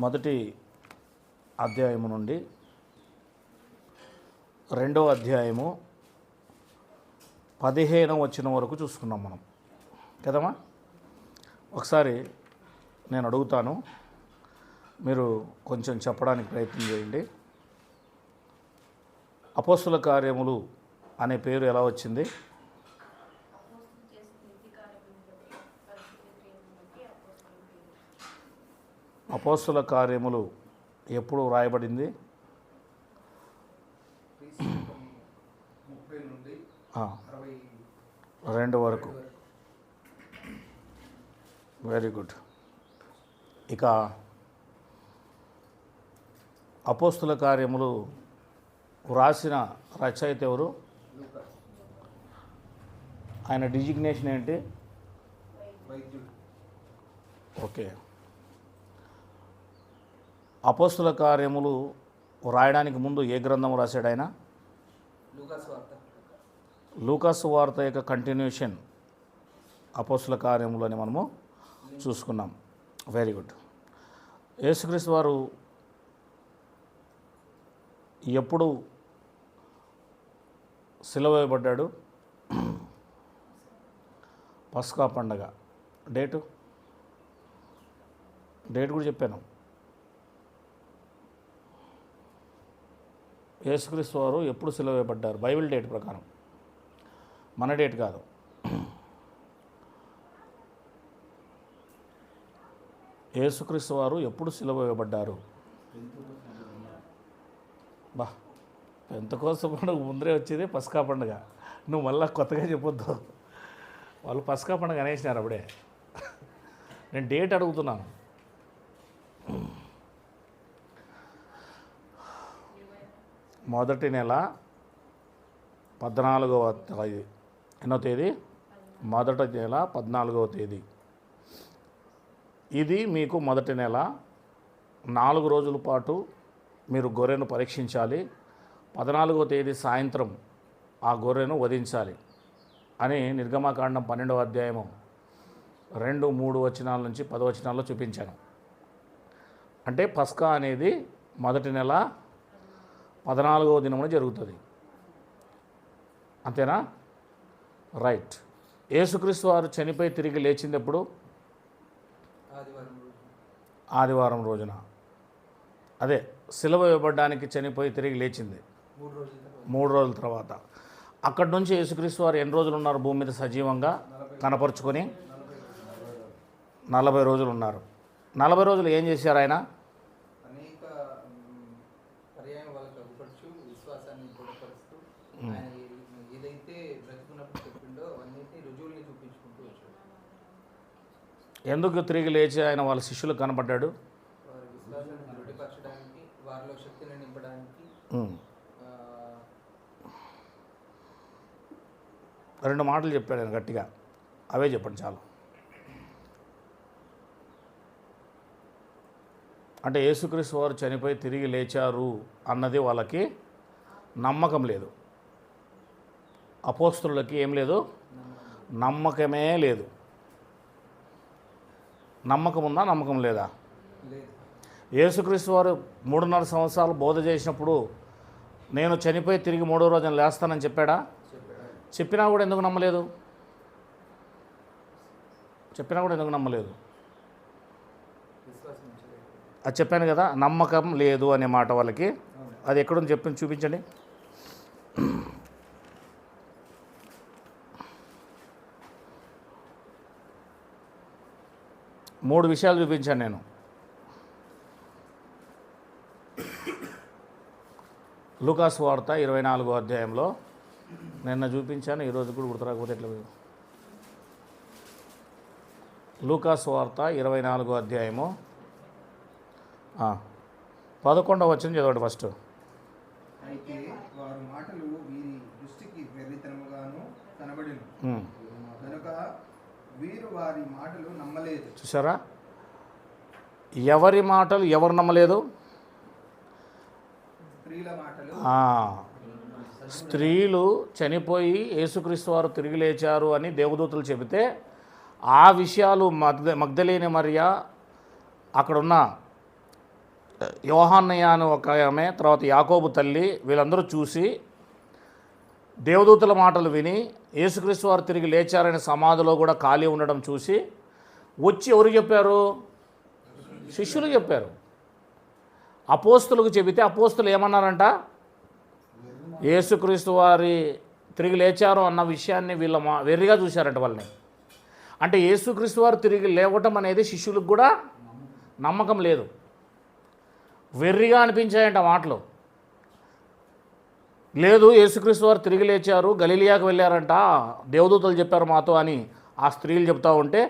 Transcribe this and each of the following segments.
మొదటి అధ్యాయము నుండి 2వ అధ్యాయము 15వ వచనం వరకు చూసుకున్నాం మనం కదమ్మా. ఒకసారి నేను అడుగుతాను, మీరు కొంచెం చెప్పడానికి ప్రయత్నం చేయండి. అపోస్తుల కార్యములు అనే పేరు ఎలా వచ్చింది? అపోస్తుల కార్యములు ఎప్పుడు వ్రాయబడింది? 2 వరకు. Very good. ఇక అపోస్తుల కార్యములు వ్రాసిన రచయిత ఎవరు? ఆయన డిజిగ్నేషన్ ఏంటి? ఓకే. అపోస్తుల కార్యములు వ్రాయడానికి ముందు ఏ గ్రంథం రాశాడు ఆయన? లూకాసు వార్త యొక్క కంటిన్యూషన్ అపోస్తుల కార్యములు అని మనము చూసుకున్నాం. Very good. యేసుక్రీస్తు వారు ఎప్పుడు సిలువ వేయబడ్డాడు? పస్కా పండగ. డేట్ కూడా చెప్పాను. యేసుక్రీస్తు వారు ఎప్పుడు సిలువ వేయబడ్డారు? బైబిల్ డేట్ ప్రకారం, మన డేట్ కాదు. యేసుక్రీస్తు వారు ఎప్పుడు సిలువ వేయబడ్డారు? పెంతెకోస్తు పండుగ ముందరే వచ్చేది పస్కా పండుగ. నువ్వు మళ్ళీ కొత్తగా చెప్పొద్దు. వాళ్ళు పస్కా పండుగ అనేసినారు అప్పుడే. నేను డేట్ అడుగుతున్నాను. మొదటి నెల 14వ ఎన్నో తేదీ? మొదటి నెల 14వ తేదీ. ఇది మీకు మొదటి నెల. 4 రోజుల పాటు మీరు గొర్రెను పరీక్షించాలి. 14వ తేదీ సాయంత్రం ఆ గొర్రెను వధించాలి అని నిర్గమకాండం 12వ అధ్యాయము 2, 3 వచనాల నుంచి 10 వచనాల్లో చూపించాను. అంటే పస్కా అనేది మొదటి నెల 14వ దినమున జరుగుతుంది. అంతేనా? రైట్. యేసుక్రీస్తు వారు చనిపోయి తిరిగి లేచింది ఎప్పుడు? ఆదివారం రోజున. అదే సిలువ వేయబడ్డానికి చనిపోయి తిరిగి లేచింది 3 రోజుల తర్వాత. అక్కడి నుంచి యేసుక్రీస్తు వారు ఎన్ని రోజులు ఉన్నారు భూమి మీద సజీవంగా కనపరుచుకొని? 40 రోజులు ఉన్నారు. 40 రోజులు ఏం చేశారు ఆయన? ఎందుకు తిరిగి లేచి ఆయన వాళ్ళ శిష్యులకు కనపడ్డాడు? 2 మాటలు చెప్పాడు ఆయన గట్టిగా. అవే చెప్పండి చాలు. అంటే యేసుక్రీస్తు వారు చనిపోయి తిరిగి లేచారు అన్నది వాళ్ళకి నమ్మకం లేదు. అపోస్తలులకి ఏం లేదు? నమ్మకమే లేదు. నమ్మకం ఉందా? నమ్మకం లేదా? యేసుక్రీస్తు వారు 3.5 సంవత్సరాలు బోధ చేసినప్పుడు నేను చనిపోయి తిరిగి 3వ రోజున లేస్తానని చెప్పాడా? చెప్పినా కూడా ఎందుకు నమ్మలేదు? అది చెప్పాను కదా, నమ్మకం లేదు అనే మాట వాళ్ళకి. అది ఎక్కడుంది చెప్పి చూపించండి. మూడు విషయాలు చూపించాను నేను. లూకాసు వార్త 24వ అధ్యాయంలో నిన్న చూపించాను, ఈరోజు కూడా గుర్తురాకపోతే ఎట్లా? లూకాసు వార్త 24వ అధ్యాయము 11వ వచనం చదవండి ఫస్ట్. అయితే వారి మాటలు వీరి దృష్టికి వెర్రితనముగాను కనబడెను, కనుక వీరు వారి మాటలు నమ్మలేదు. చూసారా? ఎవరి మాటలు ఎవరు నమ్మలేదు? స్త్రీలు చనిపోయి యేసుక్రీస్తు వారు తిరిగి లేచారు అని దేవదూతలు చెబితే ఆ విషయాలు మగ్దలేని మరియ, అక్కడున్న యోహాన్నయ్య అని ఒక ఆమె, తర్వాత యాకోబు తల్లి, వీళ్ళందరూ చూసి దేవదూతల మాటలు విని యేసుక్రీస్తు వారు తిరిగి లేచారని సమాధిలో కూడా ఖాళీ ఉండడం చూసి వచ్చి ఎవరు చెప్పారు? శిష్యులు చెప్పారు. అపోస్తులకు చెబితే అపోస్తులు ఏమన్నారంట? యేసుక్రీస్తు వారి తిరిగి లేచారు అన్న విషయాన్ని వీళ్ళ వెర్రిగా చూశారంట వాళ్ళని. అంటే యేసుక్రీస్తు వారు తిరిగి లేవటం అనేది శిష్యులకు కూడా నమ్మకం లేదు, వెర్రిగా అనిపించాయంట మాటలు. లేదు, యేసుక్రీస్తు వారు తిరిగి లేచారు, గలిలియాకు వెళ్ళారంట, దేవదూతలు చెప్పారు మాతో అని ఆ స్త్రీలు చెప్తూ ఉంటే,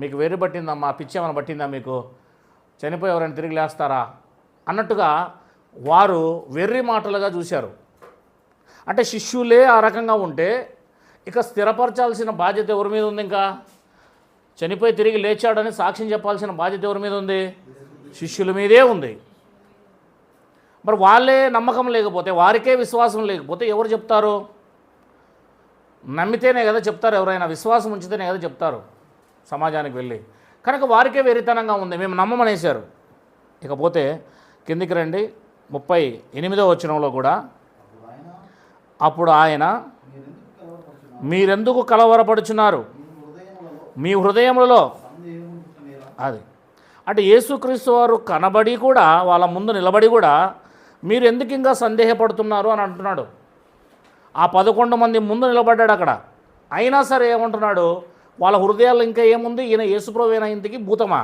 మీకు వెర్రి పట్టిందమ్మా, పిచ్చేమని పట్టిందా మీకు, చనిపోయేవారని తిరిగి లేస్తారా అన్నట్టుగా వారు వెర్రి మాటలుగా చూశారు. అంటే శిష్యులే ఆ రకంగా ఉంటే ఇక స్థిరపరచాల్సిన బాధ్యత ఎవరి మీద ఉంది? ఇంకా చనిపోయి తిరిగి లేచాడని సాక్ష్యం చెప్పాల్సిన బాధ్యత ఎవరి మీద ఉంది? శిష్యుల మీదే ఉంది. మరి వాళ్ళే నమ్మకం లేకపోతే, వారికే విశ్వాసం లేకపోతే ఎవరు చెప్తారు? నమ్మితేనే కదా చెప్తారు, ఎవరైనా విశ్వాసం ఉంచితేనే కదా చెప్తారు సమాజానికి వెళ్ళి. కనుక వారికే వెరితనంగా ఉంది, మేము నమ్మమనేశారు. ఇకపోతే కిందికి రండి, 38వ వచనంలో కూడా, అప్పుడు ఆయన మీరెందుకు కలవరపడుచున్నారు మీ హృదయములలో. అది అంటే యేసుక్రీస్తు వారు కనబడి కూడా, వాళ్ళ ముందు నిలబడి కూడా మీరు ఎందుకు ఇంకా సందేహపడుతున్నారు అని అంటున్నాడు. ఆ 11 మంది ముందు నిలబడ్డాడు అక్కడ. అయినా సరే ఏమంటున్నాడు? వాళ్ళ హృదయాల్లో ఇంకా ఏముంది? ఈయన యేసుప్రభువైన ఇంటికి భూతమా,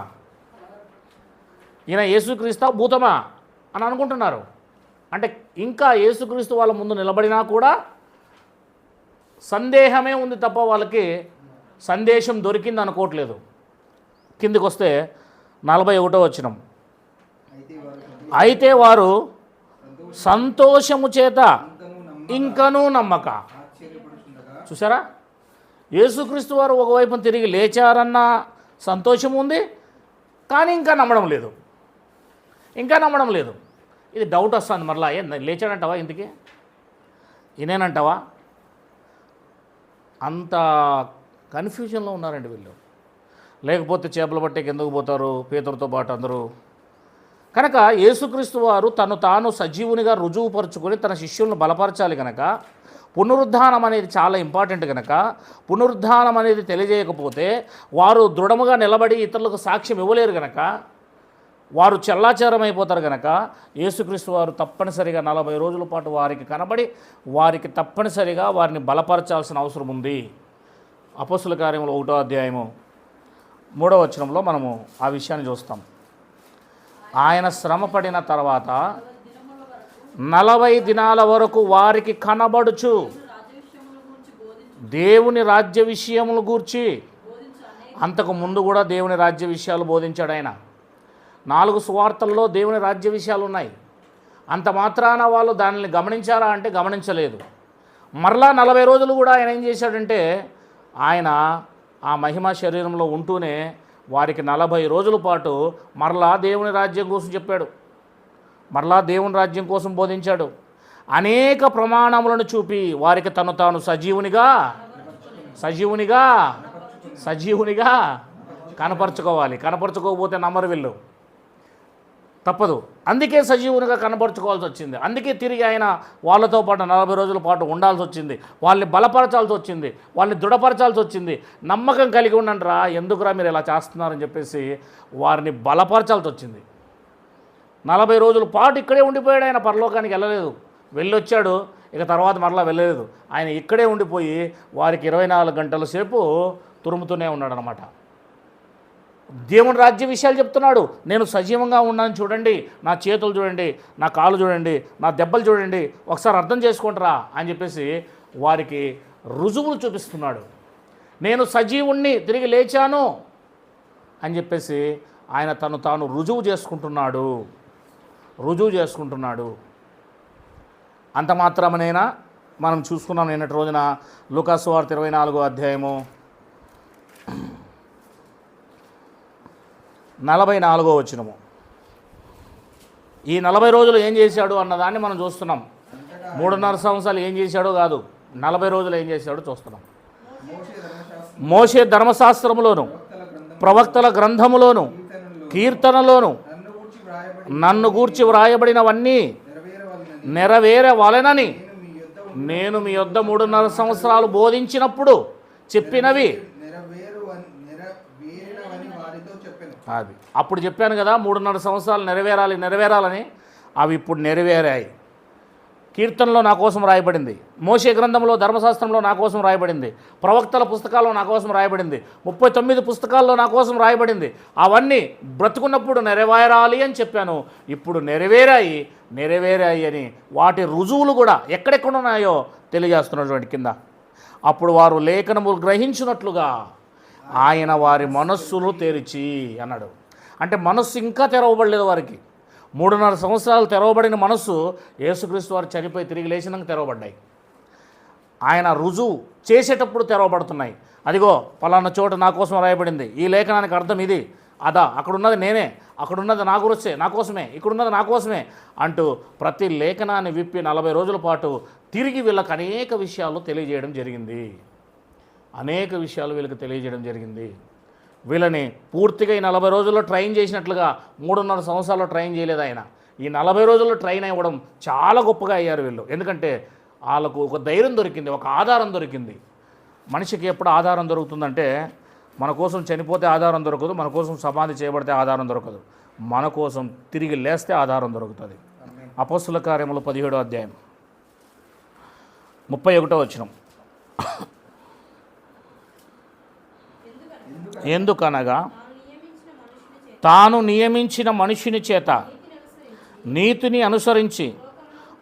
ఈయన యేసుక్రీస్తు భూతమా అని అనుకుంటున్నారు. అంటే ఇంకా యేసుక్రీస్తు వాళ్ళ ముందు నిలబడినా కూడా సందేహమే ఉంది తప్ప వాళ్ళకి సందేశం దొరికింది అనుకోవట్లేదు. కిందికి వస్తే 41వ వచనం, అయితే వారు సంతోషము చేత ఇంకనూ నమ్మక. చూసారా, యేసుక్రీస్తు వారు ఒకవైపు తిరిగి లేచారన్న సంతోషం ఉంది, కానీ ఇంకా నమ్మడం లేదు, ఇంకా నమ్మడం లేదు. ఇది డౌట్ వస్తుంది మరలా, లేచాడంటావా ఇంతకీ, ఇనేనంటావా? అంత కన్ఫ్యూజన్లో ఉన్నారండి వీళ్ళు. లేకపోతే చేపలు పట్టేకి ఎందుకు పోతారు పేతురుతో పాటు అందరూ? కనుక యేసుక్రీస్తు వారు తను తాను సజీవునిగా రుజువుపరుచుకొని తన శిష్యులను బలపరచాలి కనుక, పునరుద్ధానం అనేది చాలా ఇంపార్టెంట్ కనుక, పునరుద్ధానం అనేది తెలియజేయకపోతే వారు దృఢముగా నిలబడి ఇతరులకు సాక్ష్యం ఇవ్వలేరు కనుక, వారు చెల్లాచెదరం అయిపోతారు కనుక, యేసుక్రీస్తు వారు తప్పనిసరిగా 40 రోజుల పాటు వారికి కనబడి వారికి తప్పనిసరిగా వారిని బలపరచాల్సిన అవసరం ఉంది. అపోస్తుల కార్యములు 1వ అధ్యాయము 3వ వచనంలో మనము ఆ విషయాన్ని చూస్తాం. ఆయన శ్రమ పడిన తర్వాత 40 దినాల వరకు వారికి కనబడుచు దేవుని రాజ్య విషయములు గూర్చి, అంతకు ముందు కూడా దేవుని రాజ్య విషయాలు బోధించాడు ఆయన. 4 సువార్తల్లో దేవుని రాజ్య విషయాలు ఉన్నాయి. అంత మాత్రాన వాళ్ళు దానిని గమనించారా అంటే గమనించలేదు. మరలా 40 రోజులు కూడా ఆయన ఏం చేశాడంటే, ఆయన ఆ మహిమ శరీరంలో ఉంటూనే వారికి 40 రోజుల పాటు మరలా దేవుని రాజ్యం కోసం చెప్పాడు, మరలా దేవుని రాజ్యం కోసం బోధించాడు. అనేక ప్రమాణములను చూపి వారికి తను తాను సజీవునిగా కనపరుచుకోవాలి. కనపరుచుకోకపోతే నమ్మరు వీళ్ళు, తప్పదు. అందుకే సజీవునిగా కనపరుచుకోవాల్సి వచ్చింది. అందుకే తిరిగి ఆయన వాళ్ళతో పాటు 40 రోజుల పాటు ఉండాల్సి వచ్చింది. వాళ్ళని బలపరచాల్సి వచ్చింది, వాళ్ళని దృఢపరచాల్సి వచ్చింది. నమ్మకం కలిగి ఉండండిరా, ఎందుకురా మీరు ఇలా చేస్తున్నారని చెప్పేసి వారిని బలపరచాల్సి వచ్చింది. 40 రోజుల పాటు ఇక్కడే ఉండిపోయాడు ఆయన, పరలోకానికి వెళ్ళలేదు. వెళ్ళొచ్చాడు, ఇక తర్వాత మరలా వెళ్ళలేదు. ఆయన ఇక్కడే ఉండిపోయి వారికి 24 గంటల సేపు తురుముతూనే ఉన్నాడు అన్నమాట. దేవుని రాజ్య విషయాలు చెప్తున్నాడు. నేను సజీవంగా ఉన్నాను చూడండి, నా చేతులు చూడండి, నా కాళ్ళు చూడండి, నా దెబ్బలు చూడండి, ఒకసారి అర్థం చేసుకుంటారా అని చెప్పేసి వారికి రుజువులు చూపిస్తున్నాడు. నేను సజీవుణ్ణి, తిరిగి లేచాను అని చెప్పేసి ఆయన తను తాను రుజువు చేసుకుంటున్నాడు. అంత మాత్రమనేనా మనం చూసుకున్నాం నిన్నటి రోజున లూకాసు వార్త 24వ అధ్యాయము 44వ వచనము. ఈ 40 రోజులు ఏం చేశాడు అన్నదాన్ని మనం చూస్తున్నాం. 3.5 సంవత్సరాలు ఏం చేశాడో కాదు, 40 రోజులు ఏం చేశాడో చూస్తున్నాం. మోషే ధర్మశాస్త్రములోను ప్రవక్తల గ్రంథములోను కీర్తనలోను నన్ను గూర్చి వ్రాయబడినవన్నీ నెరవేరవలెనని నేను మీ యొద్ద 3.5 సంవత్సరాలు బోధించినప్పుడు చెప్పినవి అది అప్పుడు చెప్పాను కదా 3.5 సంవత్సరాలు నెరవేరాలని అవి ఇప్పుడు నెరవేరాయి. కీర్తనలో నా కోసం రాయబడింది, మోషే గ్రంథంలో ధర్మశాస్త్రంలో నా కోసం రాయబడింది, ప్రవక్తల పుస్తకాల్లో నా కోసం రాయబడింది, 39 పుస్తకాల్లో నా కోసం రాయబడింది. అవన్నీ బ్రతుకున్నప్పుడు నెరవేరాలి అని చెప్పాను. ఇప్పుడు నెరవేరాయి అని వాటి రుజువులు కూడా ఎక్కడెక్కడ ఉన్నాయో తెలియజేస్తున్నటువంటి కింద. అప్పుడు వారు లేఖనములు గ్రహించినట్లుగా ఆయన వారి మనస్సును తెరిచి అన్నాడు. అంటే మనస్సు ఇంకా తెరవబడలేదు వారికి. 3.5 సంవత్సరాలు తెరవబడిన మనస్సు యేసుక్రీస్తు వారు చనిపోయి తిరిగి లేచినాక తెరవబడ్డాయి. ఆయన రుజువు చేసేటప్పుడు తెరవబడుతున్నాయి. అదిగో పలానా చోట నా కోసం రాయబడింది, ఈ లేఖనానికి అర్థం ఇది, అదా, అక్కడున్నది నేనే, అక్కడున్నది నా గురించే, నా కోసమే, ఇక్కడున్నది నా కోసమే అంటూ ప్రతి లేఖనాన్ని విప్పి 40 రోజుల పాటు తిరిగి వీళ్ళకి అనేక విషయాలు తెలియజేయడం జరిగింది. వీళ్ళని పూర్తిగా ఈ 40 రోజుల్లో ట్రైన్ చేసినట్లుగా 3.5 సంవత్సరాల్లో ట్రైన్ చేయలేదు ఆయన. ఈ 40 రోజుల్లో ట్రైన్ అవ్వడం చాలా గొప్పగా అయ్యారు వీళ్ళు. ఎందుకంటే వాళ్ళకు ఒక ధైర్యం దొరికింది, ఒక ఆధారం దొరికింది. మనిషికి ఎప్పుడు ఆధారం దొరుకుతుందంటే మన కోసం చనిపోతే ఆధారం దొరకదు, మన కోసం సమాధి చేయబడితే ఆధారం దొరకదు, మన కోసం తిరిగి లేస్తే ఆధారం దొరుకుతుంది. అపొస్తలుల కార్యములు 17వ అధ్యాయం 31వ వచనం. ఎందుకనగా తాను నియమించిన మనుషుని చేత నీతిని అనుసరించి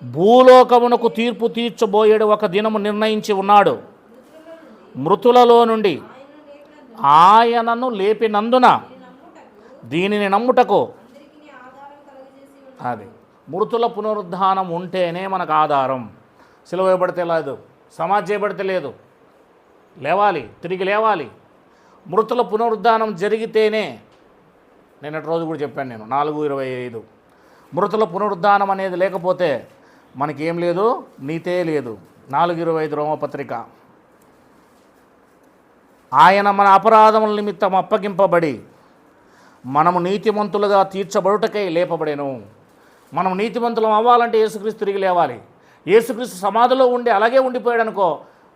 భూలోకమునకు తీర్పు తీర్చబోయేడు ఒక దినము నిర్ణయించి ఉన్నాడు. మృతులలో నుండి ఆయనను లేపినందున దీనిని నమ్ముటకు అది మృతుల పునరుద్ధానం ఉంటేనే మనకు ఆధారం. సిలువ వేయబడితే లేదు, సమాధి చేయబడితే లేదు, తిరిగి లేవాలి. మృతుల పునరుద్ధానం జరిగితేనే, నిన్నటి రోజు కూడా చెప్పాను నేను 4:25, మృతుల పునరుద్ధానం అనేది లేకపోతే మనకేం లేదు, నీతే లేదు. 4:25 రోమపత్రిక. ఆయన మన అపరాధముల నిమిత్తం అప్పగింపబడి మనము నీతిమంతులుగా తీర్చబడుటకై లేపబడెను. మనం నీతిమంతులం అవ్వాలంటే యేసుక్రీస్తు తిరిగి లేవాలి. యేసుక్రీస్తు సమాధిలో ఉండి అలాగే ఉండిపోయాడు అనుకో,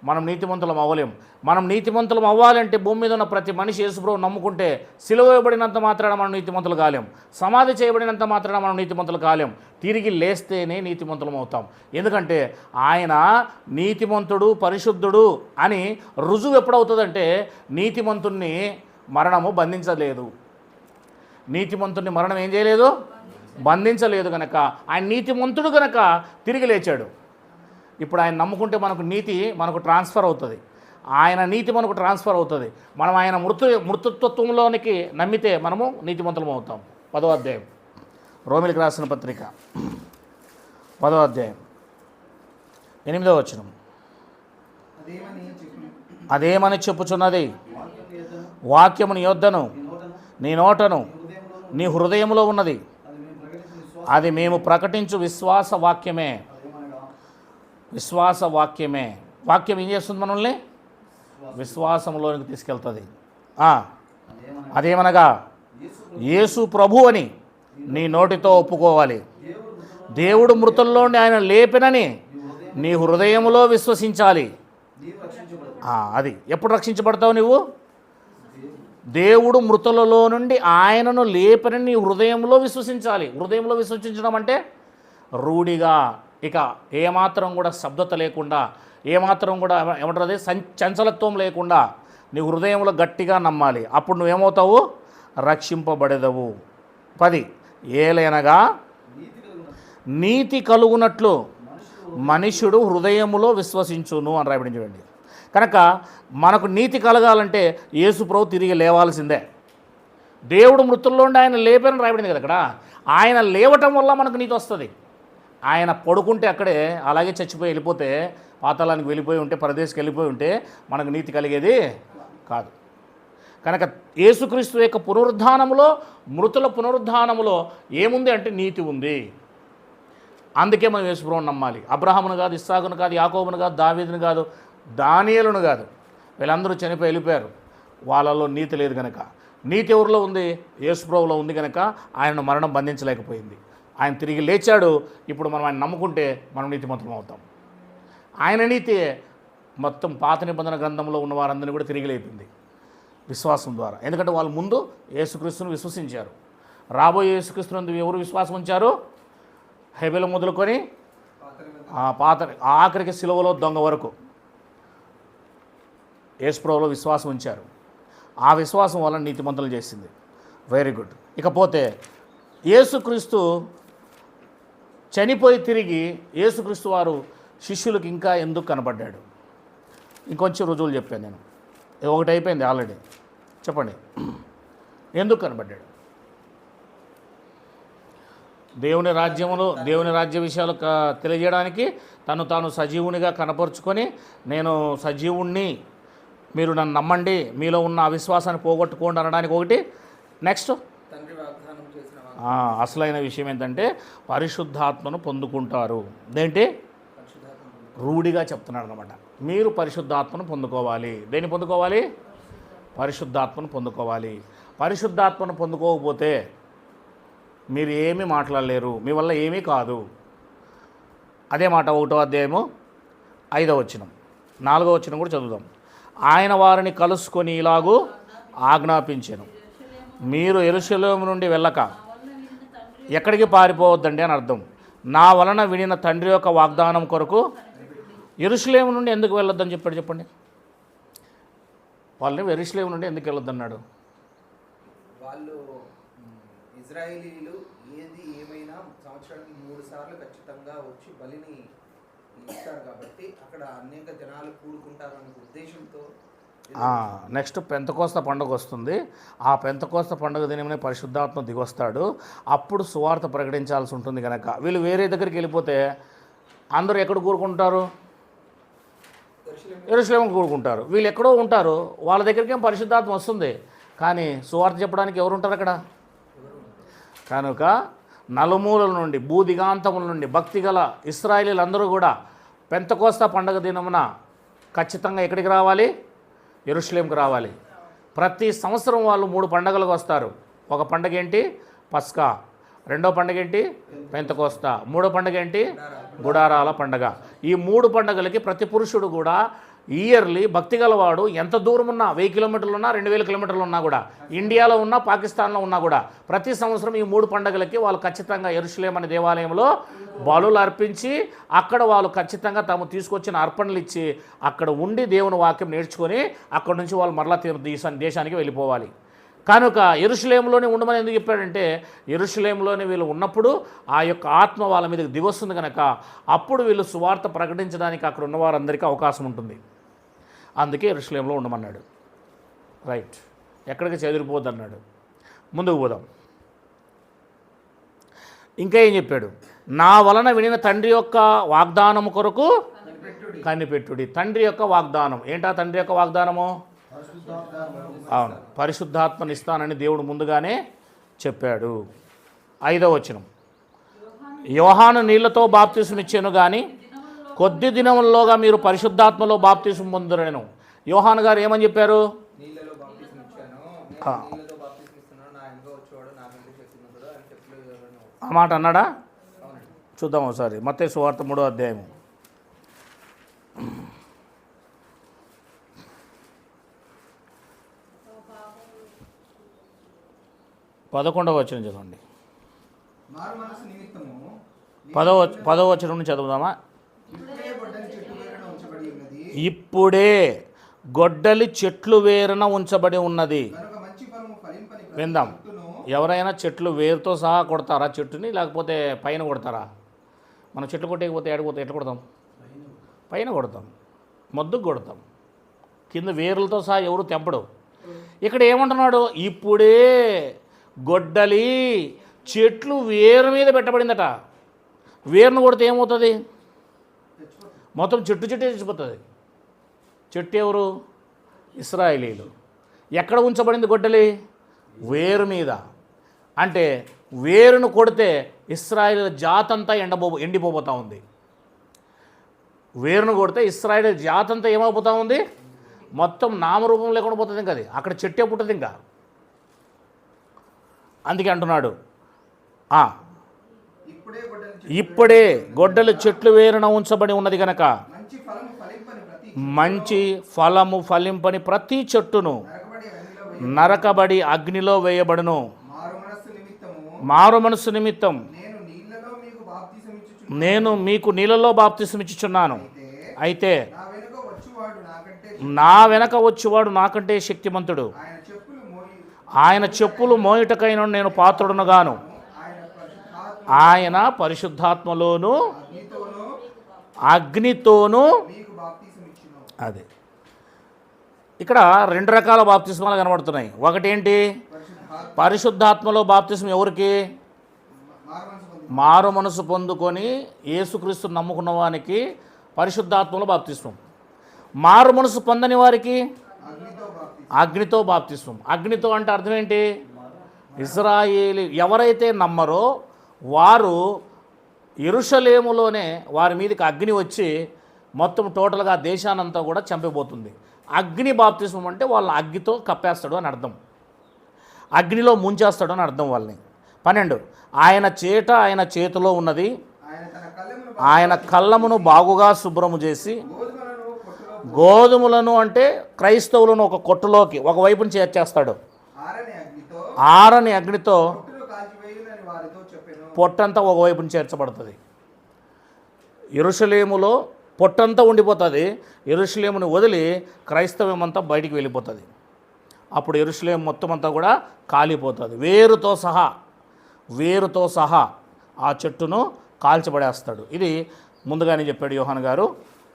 మనం నీతిమంతులం అవ్వలేం. మనం నీతిమంతులం అవ్వాలంటే భూమి మీద ఉన్న ప్రతి మనిషి యేసుప్రభువు నమ్ముకుంటే సిలువ వేయబడినంత మాత్రాన మనం నీతిమంతులు కాలేం, సమాధి చేయబడినంత మాత్రాన మనం నీతిమంతులు కాలేం. తిరిగి లేస్తేనే నీతిమంతులం అవుతాం. ఎందుకంటే ఆయన నీతిమంతుడు, పరిశుద్ధుడు అని రుజువు ఎప్పుడవుతుందంటే నీతిమంతుణ్ణి మరణము బంధించలేదు. నీతిమంతుణ్ణి మరణం ఏం చేయలేదు, బంధించలేదు కనుక ఆయన నీతిమంతుడు కనుక తిరిగి లేచాడు. ఇప్పుడు ఆయన నమ్ముకుంటే మనకు నీతి మనకు ట్రాన్స్ఫర్ అవుతుంది, ఆయన నీతి మనకు ట్రాన్స్ఫర్ అవుతుంది. మనం ఆయన మృతత్వంలోనికి నమ్మితే మనము నీతిమంతులం అవుతాం. 10వ అధ్యాయం రోమిలికి రాసిన పత్రిక 10వ అధ్యాయం 8వ వచనం. అదేమని చెప్పుచున్నది, వాక్యము నీ యొద్దను, నీ నోటను, నీ హృదయంలో ఉన్నది, అది మేము ప్రకటించు విశ్వాస వాక్యమే. వాక్యం ఏం చేస్తుంది మనల్ని? విశ్వాసంలోనికి తీసుకెళ్తుంది. అదేమనగా యేసు ప్రభు అని నీ నోటితో ఒప్పుకోవాలి, దేవుడు మృతుల్లోని ఆయన లేపినని నీ హృదయంలో విశ్వసించాలి. అది ఎప్పుడు రక్షించబడతావు నువ్వు? దేవుడు మృతులలో నుండి ఆయనను లేపని నీ హృదయంలో విశ్వసించాలి. హృదయంలో విశ్వసించడం అంటే రూఢిగా, ఇక ఏమాత్రం కూడా శబ్దత లేకుండా, ఏమాత్రం కూడా ఏమంటారు అది చంచలత్వం లేకుండా నీ హృదయంలో గట్టిగా నమ్మాలి. అప్పుడు నువ్వేమవుతావు? రక్షింపబడేదవు. 10 ఏలైనగా నీతి కలుగునట్లు మనుష్యుడు హృదయములో విశ్వసించును అని రాయబడి చూడండి. కనుక మనకు నీతి కలగాలంటే యేసు ప్రభు తిరిగి లేవాల్సిందే. దేవుడు మృతుల్లో ఉండి ఆయన లేపని రాయబడింది కదా అక్కడ. ఆయన లేవటం వల్ల మనకు నీతి వస్తుంది. ఆయన పడుకుంటే అక్కడే అలాగే చచ్చిపోయి వెళ్ళిపోతే, పాతాళానికి వెళ్ళిపోయి ఉంటే, పరదేశకి వెళ్ళిపోయి ఉంటే మనకు నీతి కలిగేది కాదు. కనుక యేసుక్రీస్తు యొక్క పునరుద్ధానములో, మృతుల పునరుద్ధానములో ఏముంది అంటే నీతి ఉంది. అందుకే మనం యేసుప్రభువుని నమ్మాలి. అబ్రహామును కాదు, ఇస్సాకును కాదు, యాకోబును కాదు, దావీదును కాదు, దానియేలును కాదు. వీళ్ళందరూ చనిపోయి వెళ్ళిపోయారు, వాళ్ళలో నీతి లేదు కనుక. నీతి ఎవరిలో ఉంది? యేసుప్రభువులో ఉంది కనుక ఆయనను మరణం బంధించలేకపోయింది. ఆయన తిరిగి లేచాడు. ఇప్పుడు మనం ఆయన నమ్ముకుంటే మనం నీతిమంతులం అవుతాం. ఆయన నీతి మొత్తం పాత నిబంధన గ్రంథంలో ఉన్న వారందరినీ కూడా తిరిగి లేపింది విశ్వాసం ద్వారా. ఎందుకంటే వాళ్ళు ముందు యేసుక్రీస్తును విశ్వసించారు. రాబోయే యేసుక్రీస్తునందు ఎవరు విశ్వాసం ఉంచారు? హెబెలు మొదలుకొని ఆఖరికి సిలువలో దొంగ వరకు యేసుప్రభువులో విశ్వాసం ఉంచారు. ఆ విశ్వాసం వల్ల నీతిమంతులు చేసింది. Very good. ఇకపోతే యేసుక్రీస్తు చనిపోయి తిరిగి యేసుక్రీస్తు వారు శిష్యులకు ఇంకా ఎందుకు కనబడ్డాడు? ఇంకొంచెం రుజువులు చెప్పాను నేను. ఒకటి అయిపోయింది ఆల్రెడీ. చెప్పండి, ఎందుకు కనబడ్డాడు? దేవుని రాజ్య విషయాలు తెలియజేయడానికి తను తాను సజీవునిగా కనపరుచుకొని, నేను సజీవుణ్ణి, మీరు నన్ను నమ్మండి, మీలో ఉన్న అవిశ్వాసాన్ని పోగొట్టుకోండి అనడానికి ఒకటి. నెక్స్ట్ అసలైన విషయం ఏంటంటే పరిశుద్ధాత్మను పొందుకుంటారు. దేంటి? రూఢిగా చెప్తున్నాడు అనమాట. మీరు పరిశుద్ధాత్మను పొందుకోవాలి. దేన్ని పొందుకోవాలి? పరిశుద్ధాత్మను పొందుకోవాలి. పరిశుద్ధాత్మను పొందుకోకపోతే మీరు ఏమీ మాట్లాడలేరు, మీ వల్ల ఏమీ కాదు. అదే మాట 1వ అధ్యాయము 5వ వచనం, 4వ వచనం కూడా చదువుదాం. ఆయన వారిని కలుసుకొని ఇలాగూ ఆజ్ఞాపించెను, మీరు యెరూషలేము నుండి వెళ్ళక ఎక్కడికి పారిపోవద్దండి అని అర్థం. నా వలన వినిన తండ్రి యొక్క వాగ్దానం కొరకు యెరూషలేము నుండి ఎందుకు వెళ్ళొద్దని చెప్పాడు? చెప్పండి. వాళ్ళని యెరూషలేము నుండి ఎందుకు వెళ్ళొద్దన్నాడు? వాళ్ళు ఇజ్రాయేలీలు ఏది ఏమైనా సంవత్సరానికి 3 సార్లు ఖచ్చితంగా వచ్చి బలిని ఇస్తారు కాబట్టి అక్కడ అనేక జనాలు కూడుకుంటారు అనే ఉద్దేశంతో. నెక్స్ట్ పెంతెకోస్త పండుగ వస్తుంది. ఆ పెంతెకోస్త పండుగ దినమే పరిశుద్ధాత్మ దిగొస్తాడు. అప్పుడు సువార్త ప్రకటించాల్సి ఉంటుంది కనుక వీళ్ళు వేరే దగ్గరికి వెళ్ళిపోతే అందరూ ఎక్కడ కూరుకుంటారు? యెరూషలేములో కూరుకుంటారు. వీళ్ళు ఎక్కడో ఉంటారు, వాళ్ళ దగ్గరికి ఏం పరిశుద్ధాత్మ వస్తుంది, కానీ సువార్త చెప్పడానికి ఎవరు ఉంటారు అక్కడ? కనుక నలుమూలల నుండి, భూదిగాంతముల నుండి భక్తిగల ఇశ్రాయేలీలందరూ కూడా పెంతెకోస్త పండుగ దినమున ఖచ్చితంగా ఎక్కడికి రావాలి? యెరూషలేముకి రావాలి. ప్రతి సంవత్సరం వాళ్ళు 3 పండుగలకు వస్తారు. ఒక పండుగ ఏంటి? పస్కా. రెండో పండుగ ఏంటి? పెంతెకోస్త. మూడో పండుగ ఏంటి? గుడారాల పండుగ. ఈ 3 పండుగలకి ప్రతి పురుషుడు కూడా ఇయర్లీ భక్తి గలవాడు ఎంత దూరం ఉన్నా, 1000 కిలోమీటర్లు ఉన్నా, 2000 కిలోమీటర్లు ఉన్నా కూడా, ఇండియాలో ఉన్నా, పాకిస్తాన్లో ఉన్నా కూడా ప్రతి సంవత్సరం ఈ 3 పండుగలకి వాళ్ళు ఖచ్చితంగా యెరూషలేము అనే దేవాలయంలో బలులు అర్పించి అక్కడ వాళ్ళు ఖచ్చితంగా తాము తీసుకొచ్చిన అర్పణలు ఇచ్చి అక్కడ ఉండి దేవుని వాక్యం నేర్చుకొని అక్కడ నుంచి వాళ్ళు మరలా దేశానికి వెళ్ళిపోవాలి. కనుక యెరూషలేములోనే ఉండమని ఎందుకు చెప్పాడంటే యెరూషలేములోనే వీళ్ళు ఉన్నప్పుడు ఆ యొక్క ఆత్మ వాళ్ళ మీదకి దిగొస్తుంది కనుక అప్పుడు వీళ్ళు సువార్త ప్రకటించడానికి అక్కడ ఉన్న వారందరికీ అవకాశం ఉంటుంది. అందుకే యెరూషలేములో ఉండమన్నాడు. రైట్. ఎక్కడికి చెదిరిపోద్దు అన్నాడు. ముందుకు పోదాం. ఇంకా ఏం చెప్పాడు? నా వలన వినిన తండ్రి యొక్క వాగ్దానము కొరకు కనిపెట్టుడి. తండ్రి యొక్క వాగ్దానం ఏంటా? తండ్రి యొక్క వాగ్దానము అవును, పరిశుద్ధాత్మని ఇస్తానని దేవుడు ముందుగానే చెప్పాడు. 5వ వచనం, యోహాను నీళ్లతో బాప్తిసం ఇచ్చాను కానీ కొద్ది దినముల్లోగా మీరు పరిశుద్ధాత్మలో బాప్తిసం పొందురను. యోహాను గారు ఏమని చెప్పారు? ఆ మాట అన్నాడా? చూద్దాం ఒకసారి. మత్తయి సువార్త 3వ అధ్యాయం 11వ వచనం చదవండి. 10వ వచనం నుంచి చదువుదామా? ఇప్పుడే గొడ్డలి చెట్లు వేరున ఉంచబడి ఉన్నది. విందాం. ఎవరైనా చెట్లు వేరుతో సహా కొడతారా చెట్టుని, లేకపోతే పైన కొడతారా? మనం చెట్లు కొట్టేకపోతే ఎట్లా కొడతాం? పైన కొడతాం, మొద్దుకు కొడతాం, కింద వేరులతో సహా ఎవరు తెంపడు. ఇక్కడ ఏమంటున్నాడు? ఇప్పుడే గొడ్డలి చెట్లు వేరు మీద పెట్టబడిందట. వేరును కొడితే ఏమవుతుంది? మొత్తం చెట్టు చచ్చిపోతుంది. చెట్టు ఎవరు? ఇశ్రాయేలీలు. ఎక్కడ ఉంచబడింది గొడ్డలి? వేరు మీద. అంటే వేరును కొడితే ఇశ్రాయేలు జాతంతా ఎండిపోతూ ఉంది. వేరును కొడితే ఇశ్రాయేలు జాతంతా ఏమైపోతూ ఉంది? మొత్తం నామరూపం లేకుండా పోతుంది. ఇంకా అది అక్కడ చెట్టే పుట్టదు. ఇంకా అందుకే అంటున్నాడు ఇప్పుడే ఇప్పుడే గొడ్డలి చెట్లు వేరున ఉంచబడి ఉన్నది గనక మంచి ఫలము ఫలింపని ప్రతి మంచి ఫలము ఫలింపని ప్రతి చెట్టును నరకబడి అగ్నిలో నరకబడి అగ్నిలో వేయబడును. మారు మనస్సు నిమిత్తము నిమిత్తం నేను మీకు నీళ్ళలో బాప్తిసం ఇచ్చుచున్నాను. అయితే నా వెనుక వచ్చువాడు నాకంటే శక్తిమంతుడు. ఆయన చెప్పులు మోయుటకైన నేను పాత్రుడునుగాను. ఆయన పరిశుద్ధాత్మలోను అగ్నితోనూ మీకు బాప్తిసం ఇచ్చును. అదే ఇక్కడ 2 రకాల బాప్తిస్మాలు కనబడుతున్నాయి. ఒకటేంటి? పరిశుద్ధాత్మలో బాప్తిస్మం ఎవరికి? మారు మనసు పొందుకొని యేసుక్రీస్తు నమ్ముకున్న వానికి పరిశుద్ధాత్మలో బాప్తిస్మం. మారు మనసు పొందని వారికి అగ్నితో బాప్తిస్మం. అగ్నితో అంటే అర్థం ఏంటి? ఇశ్రాయేలు ఎవరైతే నమ్మరో వారు యెరూషలేములోనే వారి మీదకి అగ్ని వచ్చి మొత్తం టోటల్గా దేశానంతా కూడా చంపిపోతుంది. అగ్ని బాప్తిస్మం అంటే వాళ్ళని అగ్నితో కప్పేస్తాడు అని అర్థం, అగ్నిలో ముంచేస్తాడు అని అర్థం వాళ్ళని. 12 ఆయన చేతిలో ఉన్నది, ఆయన కళ్ళమును బాగుగా శుభ్రము చేసి గోధుమలను అంటే క్రైస్తవులను ఒక కొట్టులోకి ఒకవైపుని చేర్చేస్తాడు. ఆరని అగ్నితో పొట్టంతా ఒకవైపుని చేర్చబడుతుంది. యెరూషలేములో పొట్టంతా ఉండిపోతుంది. యెరూషలేముని వదిలి క్రైస్తవం అంతా బయటికి వెళ్ళిపోతుంది. అప్పుడు యెరూషలేము మొత్తం అంతా కూడా కాలిపోతుంది. వేరుతో సహా ఆ చెట్టును కాల్చబడేస్తాడు. ఇది ముందుగానే చెప్పాడు యోహాను గారు.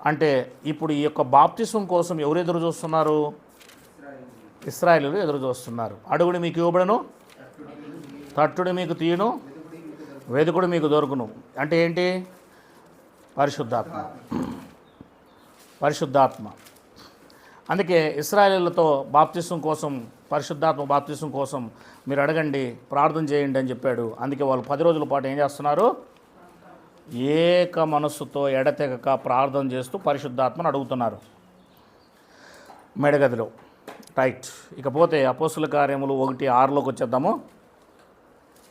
అంటే ఇప్పుడు ఈ యొక్క బాప్తిసం కోసం ఎవరు ఎదురు చూస్తున్నారు? ఇశ్రాయేలీయులు ఎదురు చూస్తున్నారు. అడుగుడు మీకు ఇవ్వబడును, తట్టుడు మీకు తీయును, వెదుకుడు మీకు దొరుకును. అంటే ఏంటి? పరిశుద్ధాత్మ. అందుకే ఇశ్రాయేలీయులతో బాప్తిసం కోసం, పరిశుద్ధాత్మ బాప్తిసం కోసం మీరు అడగండి, ప్రార్థన చేయండి అని చెప్పాడు. అందుకే వాళ్ళు 10 రోజుల పాటు ఏం చేస్తున్నారు? ఏక మనస్సుతో ఎడతెగక ప్రార్థన చేస్తూ పరిశుద్ధాత్మను అడుగుతున్నారు మెడగదిలో. రైట్. ఇకపోతే అపోస్తుల కార్యములు 1:6లోకి వచ్చేద్దాము.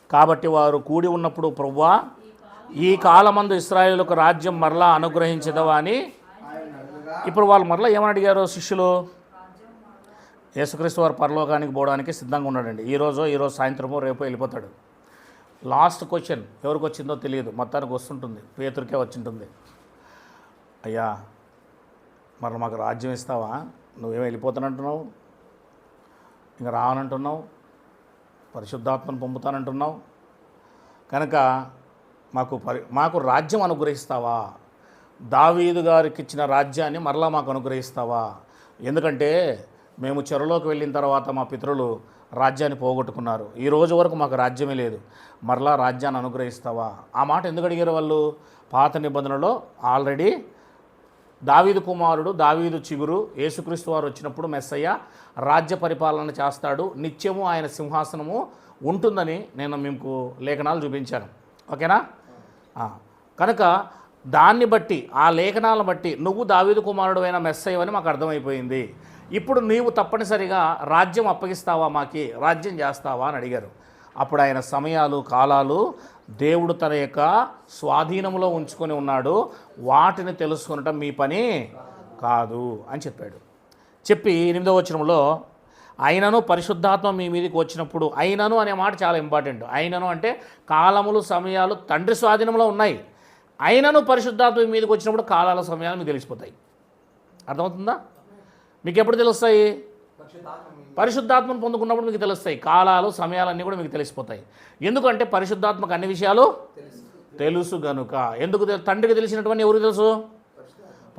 కాబట్టి వారు కూడి ఉన్నప్పుడు, ప్రభువా ఈ కాలమందు ఇశ్రాయేలుకు రాజ్యం మరలా అనుగ్రహించదవా అని. ఇప్పుడు వాళ్ళు మరలా ఏమని అడిగారు శిష్యులు? యేసుక్రీస్తు వారు పరలోకానికి పోవడానికి సిద్ధంగా ఉన్నాడండి. ఈరోజు సాయంత్రమో రేపో వెళ్ళిపోతాడు. లాస్ట్ క్వశ్చన్ ఎవరికి వచ్చిందో తెలియదు, మొత్తానికి వస్తుంటుంది. పేతురికే వచ్చింటుంది. అయ్యా మరి మాకు రాజ్యం ఇస్తావా? నువ్వేమో వెళ్ళిపోతానంటున్నావు, ఇంకా రావనంటున్నావు, పరిశుద్ధాత్మను పంపుతానంటున్నావు, కనుక మాకు రాజ్యం అనుగ్రహిస్తావా? దావీదు గారికి ఇచ్చిన రాజ్యాన్ని మరలా మాకు అనుగ్రహిస్తావా? ఎందుకంటే మేము చెరలోకి వెళ్ళిన తర్వాత మా పితరులు రాజ్యాన్ని పోగొట్టుకున్నారు. ఈ రోజు వరకు మాకు రాజ్యమే లేదు, మరలా రాజ్యాన్ని అనుగ్రహిస్తావా? ఆ మాట ఎందుకు అడిగారు వాళ్ళు? పాత నిబంధనలో ఆల్రెడీ దావీదు కుమారుడు, దావీదు చిగురు యేసుక్రీస్తు వారు వచ్చినప్పుడు మెస్సయ్య రాజ్య పరిపాలన చేస్తాడు, నిత్యము ఆయన సింహాసనము ఉంటుందని నేను మీకు లేఖనాలు చూపించాను. ఓకేనా? కనుక దాన్ని బట్టి, ఆ లేఖనాలను బట్టి నువ్వు దావీదు కుమారుడు అయిన మెస్సయ్య అని మాకు అర్థమైపోయింది. ఇప్పుడు నీవు తప్పనిసరిగా రాజ్యం అప్పగిస్తావా, మాకి రాజ్యం చేస్తావా అని అడిగారు. అప్పుడు ఆయన సమయాలు కాలాలు దేవుడు తన యొక్క స్వాధీనంలో ఉంచుకొని ఉన్నాడు, వాటిని తెలుసుకొనటం మీ పని కాదు అని చెప్పాడు. చెప్పి 8వ వచనంలో అయినను పరిశుద్ధాత్మ మీ మీదకి వచ్చినప్పుడు, అయినను అనే మాట చాలా ఇంపార్టెంట్. అయినను అంటే కాలములు సమయాలు తండ్రి స్వాధీనంలో ఉన్నాయి. అయినను పరిశుద్ధాత్మ మీ మీదకి వచ్చినప్పుడు కాలాల సమయాలు మీకు తెలిసిపోతాయి. అర్థమవుతుందా? మీకు ఎప్పుడు తెలుస్తాయి? పరిశుద్ధాత్మను పొందుకున్నప్పుడు మీకు తెలుస్తాయి. కాలాలు సమయాలన్నీ కూడా మీకు తెలిసిపోతాయి. ఎందుకంటే పరిశుద్ధాత్మకు అన్ని విషయాలు తెలుసు గనుక. ఎందుకు తండ్రికి తెలిసినటువంటి ఎవరికి తెలుసు?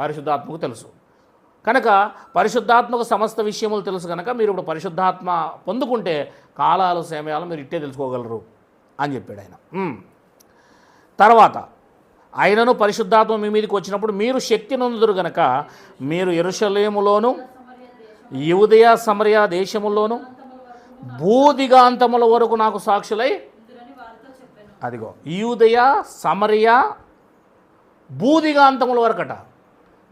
పరిశుద్ధాత్మకు తెలుసు. కనుక పరిశుద్ధాత్మకు సమస్త విషయములు తెలుసు కనుక మీరు ఇప్పుడు పరిశుద్ధాత్మ పొందుకుంటే కాలాలు సమయాలు మీరు ఇట్టే తెలుసుకోగలరు అని చెప్పాడు ఆయన. తర్వాత ఆయనను పరిశుద్ధాత్మ మీ మీదకి వచ్చినప్పుడు మీరు శక్తి నొందుదురు గనక మీరు యెరూషలేములోను యూదయ సమరయ దేశముల్లోను భూదిగాంతముల వరకు నాకు సాక్షులై. అదిగో యూదయ సమరయ భూదిగాంతముల వరకట.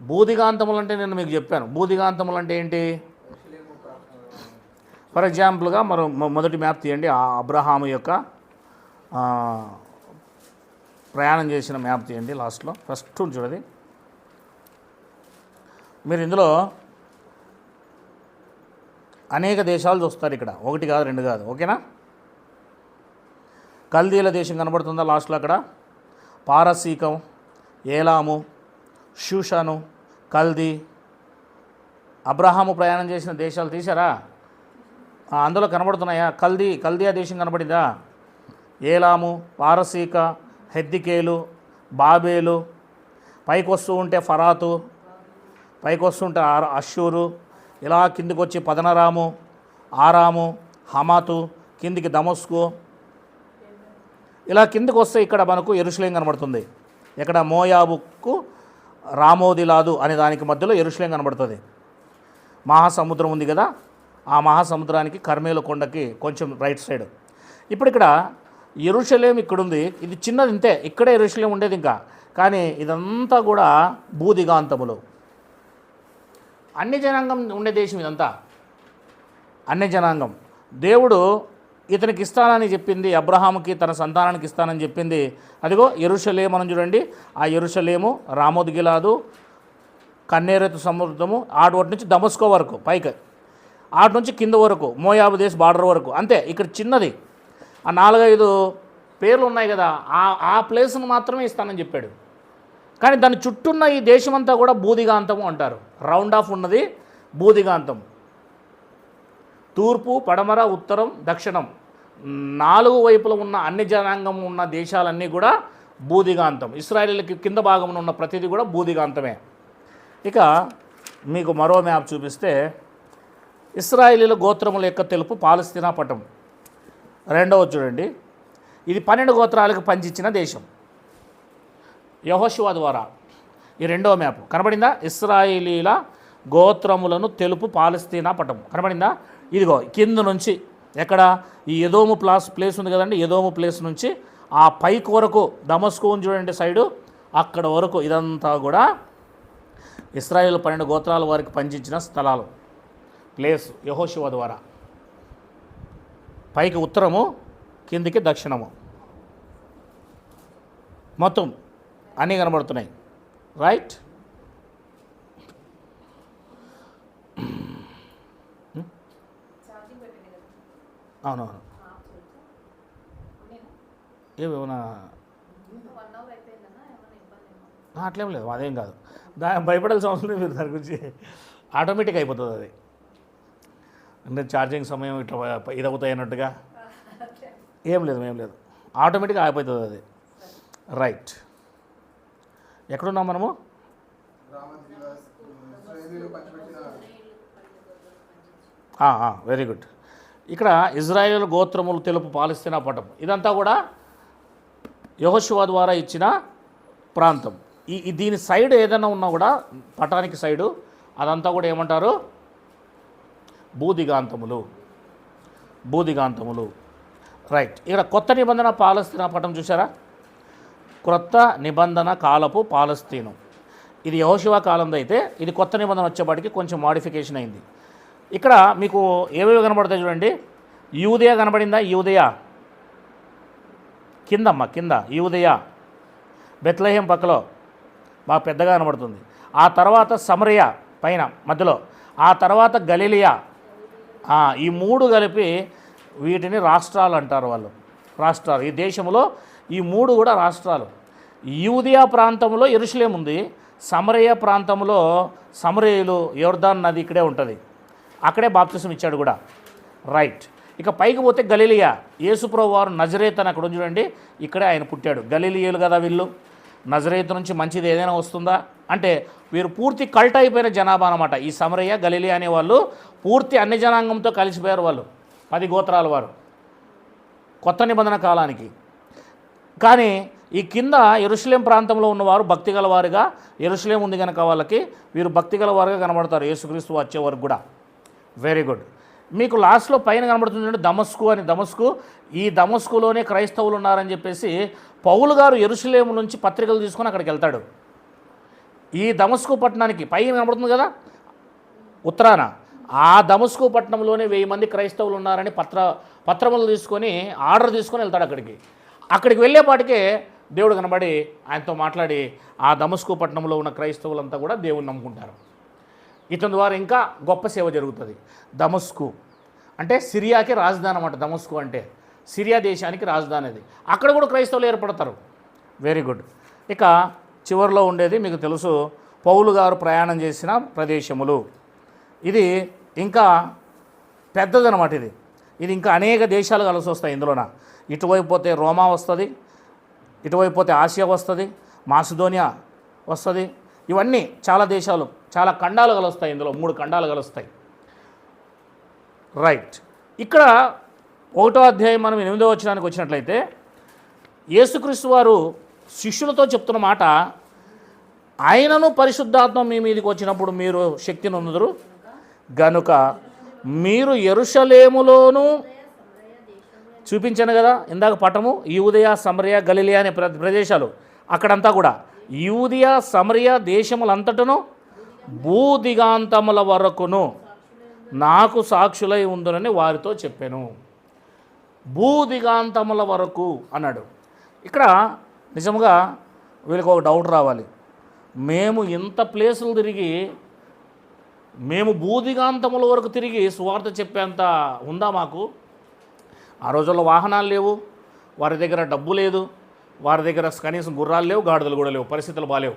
భూదిగాంతములు అంటే నేను మీకు చెప్పాను. భూదిగాంతములు అంటే ఏంటి? ఫర్ ఎగ్జాంపుల్గా మనం మొదటి మ్యాప్ తీయండి. ఆ అబ్రహాము యొక్క ప్రయాణం చేసిన మ్యాప్ తీయండి. లాస్ట్లో ఫస్ట్ చూడండి. మీరు ఇందులో అనేక దేశాలు చూస్తారు. ఇక్కడ 1 కాదు 2 కాదు. ఓకేనా? కల్దీల దేశం కనబడుతుందా లాస్ట్లో? అక్కడ పారసీకం, ఏలాము, షూషాను, కల్దీ. అబ్రహాము ప్రయాణం చేసిన దేశాలు తీశారా? అందులో కనబడుతున్నాయా? కల్దియా దేశం కనబడిందా? ఏలాము, పారసీక, హెద్దికేలు, బాబేలు, పైకి వస్తూ ఉంటే ఫరాతు, పైకి వస్తుంటే అష్షూరు, ఇలా కిందికి వచ్చి పదనరాము, ఆరాము, హమాతు, కిందికి దమస్కు, ఇలా కిందికి వస్తే ఇక్కడ మనకు యెరూషలేం కనబడుతుంది. ఇక్కడ మోయాబుకు రామోదిలాదు అనే దానికి మధ్యలో యెరూషలేం కనబడుతుంది. మహాసముద్రం ఉంది కదా, ఆ మహాసముద్రానికి కర్మేలు కొండకి కొంచెం రైట్ సైడ్. ఇప్పుడు ఇక్కడ యెరూషలేం ఇక్కడుంది. ఇది చిన్నది ఇంతే, ఇక్కడే యెరూషలేం ఉండేది ఇంకా. కానీ ఇదంతా కూడా భూదిగాంతములు. అన్ని జనాంగం ఉండే దేశం ఇదంతా, అన్ని జనాంగం. దేవుడు ఇతనికి ఇస్తానని చెప్పింది, అబ్రహాముకి తన సంతానానికి ఇస్తానని చెప్పింది. అదిగో యెరూషలేము అని చూడండి. ఆ యెరూషలేము, రామోద్గిలాదు, కన్నేరెతు సముద్రము, ఆటు నుంచి దమస్కో వరకు పైకి, ఆటు నుంచి కింద వరకు మోయాబు దేశ్ బార్డర్ వరకు అంతే. ఇక్కడ చిన్నది. ఆ 4-5 పేర్లు ఉన్నాయి కదా, ఆ ప్లేస్ను మాత్రమే ఇస్తానని చెప్పాడు. కానీ దాని చుట్టూన్న ఈ దేశమంతా కూడా భూదిగాంతము అంటారు. రౌండ్ ఆఫ్ ఉన్నది భూదిగాంతం. తూర్పు, పడమర, ఉత్తరం, దక్షిణం 4 వైపుల ఉన్న అన్ని జనాంగం ఉన్న దేశాలన్నీ కూడా భూదిగాంతం. ఇశ్రాయేలుకి కింద భాగంలో ఉన్న ప్రతిదీ కూడా భూదిగాంతమే. ఇక మీకు మరో మ్యాప్ చూపిస్తే ఇశ్రాయేలీల గోత్రముల యొక్క తెలుపు పాలస్తీనా పటం. 2వ చూడండి. ఇది 12 గోత్రాలకు పంచిచ్చిన దేశం యెహోషువ ద్వారా. ఈ 2వ మ్యాప్ కనబడిందా? ఇశ్రాయేలీల గోత్రములను తెలుపు పాలస్తీనా పటం కనబడిందా? ఇదిగో కింద నుంచి ఎక్కడ ఈ ఎదోము ప్లేస్ ఉంది కదండి, ఎదోము ప్లేస్ నుంచి ఆ పైకి వరకు దమస్కు ఉంది చూడండి సైడు, అక్కడ వరకు ఇదంతా కూడా ఇశ్రాయేలు 12 గోత్రాల వారికి పంచించిన స్థలాలు, ప్లేస్ యెహోషువ ద్వారా. పైకి ఉత్తరము, కిందికి దక్షిణము, మొత్తం అన్నీ కనబడుతున్నాయి. రైట్? అవునవును. ఏమేమన్నా అట్లేం లేదు, అదేం కాదు. భయపడాల్సిన అవసరం లేదు మీరు దాని గురించి. ఆటోమేటిక్ అయిపోతుంది అది. అంటే ఛార్జింగ్ సమయం ఇట్లా ఇదవుతాయి అన్నట్టుగా ఏం లేదు, ఆటోమేటిక్గా అయిపోతుంది అది. రైట్. ఎక్కడున్నాం మనము? Very good. ఇక్కడ ఇజ్రాయేల్ గోత్రములు తెలుపు పాలస్తీనా పటం. ఇదంతా కూడా యెహోషువ ద్వారా ఇచ్చిన ప్రాంతం. దీని సైడ్ ఏదైనా ఉన్నా కూడా పటానికి సైడు అదంతా కూడా ఏమంటారు? భూదిగాంతములు. రైట్. ఇక్కడ కొత్త నిబంధన పాలస్తీనా పటం చూసారా? క్రొత్త నిబంధన కాలపు పాలస్తీను. ఇది యెహోషువ కాలంలో అయితే, ఇది కొత్త నిబంధన వచ్చేపాటికి కొంచెం మోడిఫికేషన్ అయింది. ఇక్కడ మీకు ఏవేవి కనబడతాయి చూడండి. యూదయ కనబడిందా? యూదయ కింద యూదయ, బెత్లెహేం పక్కలో బాగా పెద్దగా కనబడుతుంది. ఆ తర్వాత సమరయ పైన మధ్యలో, ఆ తర్వాత గలిలియా. ఈ 3 కలిపి వీటిని రాష్ట్రాలు అంటారు వాళ్ళు. రాష్ట్రాలు. ఈ దేశంలో ఈ 3 కూడా రాష్ట్రాలు. యూదయా ప్రాంతంలో యెరూషలేం ఉంది. సమరయ ప్రాంతంలో సమరయులు, యొర్దాన్ నది ఇక్కడే ఉంటుంది. అక్కడే బాప్తిసం ఇచ్చాడు కూడా. రైట్. ఇక పైకి పోతే గలిలియా. యేసుప్రభు వారు నజరేత్ అని అక్కడ చూడండి, ఇక్కడే ఆయన పుట్టాడు. గలిలియలు కదా వీళ్ళు. నజరేతు నుంచి మంచిది ఏదైనా వస్తుందా అంటే, వీరు పూర్తి కల్ట్ అయిపోయిన జనాభా అనమాట. ఈ సమరయ, గలిలియా అనే వాళ్ళు పూర్తి అన్ని జనాంగంతో కలిసిపోయారు వాళ్ళు. 10 గోత్రాల వారు కొత్త నిబంధన కాలానికి. కానీ ఈ కింద యెరూషలేం ప్రాంతంలో ఉన్నవారు భక్తిగల వారుగా, యెరూషలేం ఉంది కనుక వాళ్ళకి వీరు భక్తిగల వారుగా కనబడతారు యేసుక్రీస్తు వచ్చే వరకు కూడా. Very good. మీకు లాస్ట్లో పైన కనబడుతుంది దమస్కు అని. ఈ దమస్కులోనే క్రైస్తవులు ఉన్నారని చెప్పేసి పౌలు గారు యెరూషలేము నుంచి పత్రికలు తీసుకొని అక్కడికి వెళ్తాడు. ఈ దమస్కు పట్టణానికి పైన కనబడుతుంది కదా ఉత్తరాన, ఆ దమస్కు పట్టణంలోనే 1000 మంది క్రైస్తవులు ఉన్నారని పత్రములు తీసుకొని ఆర్డర్ తీసుకొని వెళ్తాడు అక్కడికి వెళ్ళేపాటికే దేవుడు కనబడి ఆయనతో మాట్లాడి ఆ దమస్కు పట్టణంలో ఉన్న క్రైస్తవులంతా కూడా దేవుని నమ్ముకుంటారు. ఇతని ద్వారా ఇంకా గొప్ప సేవ జరుగుతుంది. దమస్కు అంటే సిరియాకి రాజధాని అన్నమాట. దమస్కు అంటే సిరియా దేశానికి రాజధాని. అది అక్కడ కూడా క్రైస్తవులు ఏర్పడతారు. Very good. ఇక చివరిలో ఉండేది మీకు తెలుసు, పౌలు గారు ప్రయాణం చేసిన ప్రదేశములు. ఇది ఇంకా పెద్దదన్నమాట. ఇది ఇంకా అనేక దేశాలు కలిసి వస్తాయి ఇందులోన. ఇటువైపు పోతే రోమా వస్తుంది, ఇటువైపు పోతే ఆసియా వస్తుంది, మాసిదోనియా వస్తుంది. ఇవన్నీ చాలా దేశాలు, చాలా ఖండాలు కలుస్తాయి. ఇందులో 3 ఖండాలు కలుస్తాయి. రైట్. ఇక్కడ 1వ అధ్యాయం మనం 8వ వచనానికి వచ్చినట్లయితే యేసుక్రీస్తు వారు శిష్యులతో చెప్తున్న మాట, ఆయనను పరిశుద్ధాత్మ మీ మీదకి వచ్చినప్పుడు మీరు శక్తిని పొందుదురు గనుక మీరు యెరూషలేములోను చూపించాను కదా ఇందాక పటము, యూదయ సమరయ గలిలయ అనే ప్రదేశాలు, అక్కడంతా కూడా యూదయ సమరయ దేశములంతటను భూదిగాంతముల వరకును నాకు సాక్షులై ఉందునని వారితో చెప్పాను. భూదిగాంతముల వరకు అన్నాడు. ఇక్కడ నిజంగా వీళ్ళకి ఒక డౌట్ రావాలి. మేము ఇంత ప్లేసులు తిరిగి మేము భూదిగాంతముల వరకు తిరిగి సువార్త చెప్పేంత ఉందా మాకు? ఆ రోజుల్లో వాహనాలు లేవు, వారి దగ్గర డబ్బు లేదు, వారి దగ్గర కనీసం గుర్రాలు లేవు, గాడిదలు కూడా లేవు, పరిస్థితులు బాలేవు.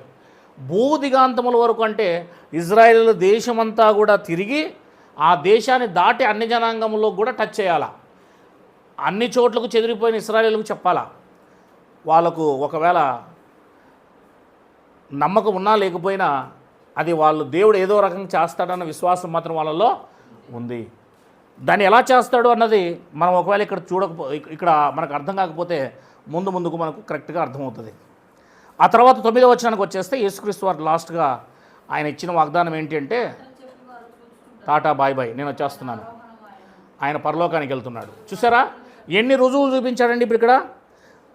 భూదిగాంతముల వరకు అంటే ఇజ్రాయెల్ దేశమంతా కూడా తిరిగి ఆ దేశాన్ని దాటి అన్ని జనాంగంలో కూడా టచ్ చేయాలా. అన్ని చోట్లకు చెదిరిపోయిన ఇశ్రాయేలుకు చెప్పాలా. వాళ్ళకు ఒకవేళ నమ్మకం ఉన్నా లేకపోయినా అది వాళ్ళు దేవుడు ఏదో రకంగా చేస్తాడన్న విశ్వాసం మాత్రం వాళ్ళలో ఉంది. దాన్ని ఎలా చేస్తాడు అన్నది మనం ఒకవేళ ఇక్కడ మనకు అర్థం కాకపోతే ముందుకు మనకు కరెక్ట్గా అర్థమవుతుంది. ఆ తర్వాత 9వ వచనానికి వచ్చేస్తే యేసుక్రీస్తు వారు లాస్ట్గా ఆయన ఇచ్చిన వాగ్దానం ఏంటి అంటే, టాటా బాయ్ బాయ్ నేను వచ్చేస్తున్నాను, ఆయన పరలోకానికి వెళ్తున్నాడు. చూసారా ఎన్ని రుజువులు చూపించాడండి. ఇప్పుడు ఇక్కడ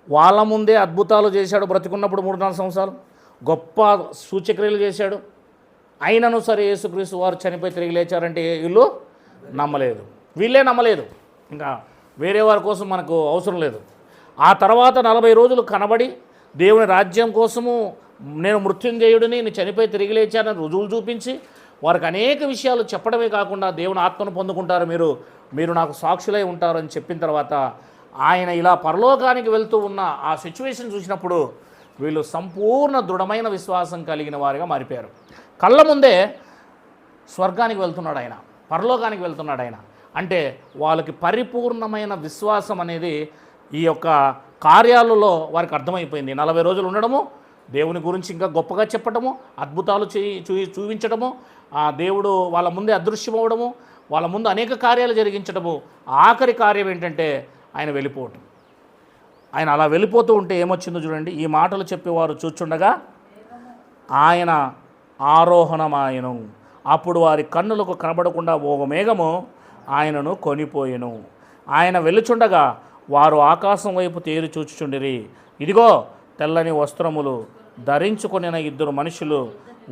వాళ్ళ ముందే అద్భుతాలు చేశాడు, బ్రతికున్నప్పుడు 3-4 సంవత్సరాలు గొప్ప సూచక్రియలు చేశాడు. అయినను సరే యేసుక్రీస్తు వారు చనిపోయి తిరిగి లేచారంటే వీళ్ళు నమ్మలేదు, వీళ్ళే నమ్మలేదు. ఇంకా వేరే వారి కోసం మనకు అవసరం లేదు. ఆ తర్వాత 40 రోజులు కనబడి దేవుని రాజ్యం కోసము నేను మృత్యుంజయుడిని, నేను చనిపోయి తిరిగి లేచానని రుజువులు చూపించి వారికి అనేక విషయాలు చెప్పడమే కాకుండా దేవుని ఆత్మను పొందుకుంటారు, మీరు నాకు సాక్షులై ఉంటారు అని చెప్పిన తర్వాత ఆయన ఇలా పరలోకానికి వెళ్తూ ఉన్న ఆ సిచ్యువేషన్ చూసినప్పుడు వీళ్ళు సంపూర్ణ దృఢమైన విశ్వాసం కలిగిన వారిగా మారిపోయారు. కళ్ళ ముందే స్వర్గానికి వెళ్తున్నాడు ఆయన, పరలోకానికి వెళ్తున్నాడు ఆయన. అంటే వాళ్ళకి పరిపూర్ణమైన విశ్వాసం అనేది ఈ యొక్క కార్యాలలో వారికి అర్థమైపోయింది. 40 రోజులు ఉండడము, దేవుని గురించి ఇంకా గొప్పగా చెప్పడము, అద్భుతాలు చూపించడము, ఆ దేవుడు వాళ్ళ ముందే అదృశ్యమవడము, వాళ్ళ ముందు అనేక కార్యాలు జరిగించడము, ఆఖరి కార్యం ఏంటంటే ఆయన వెళ్ళిపోవటం. ఆయన అలా వెళ్ళిపోతూ ఉంటే ఏమొచ్చిందో చూడండి. ఈ మాటలు చెప్పేవారు చూచుండగా ఆయన ఆరోహణమాయను, అప్పుడు వారి కన్నులకు కనబడకుండా ఒక మేఘము ఆయనను కొనిపోయెను. ఆయన వెళ్ళుచుండగా వారు ఆకాశం వైపు తేరి చూచుచుండిరి. ఇదిగో తెల్లని వస్త్రములు ధరించుకొనిన 2 మనుషులు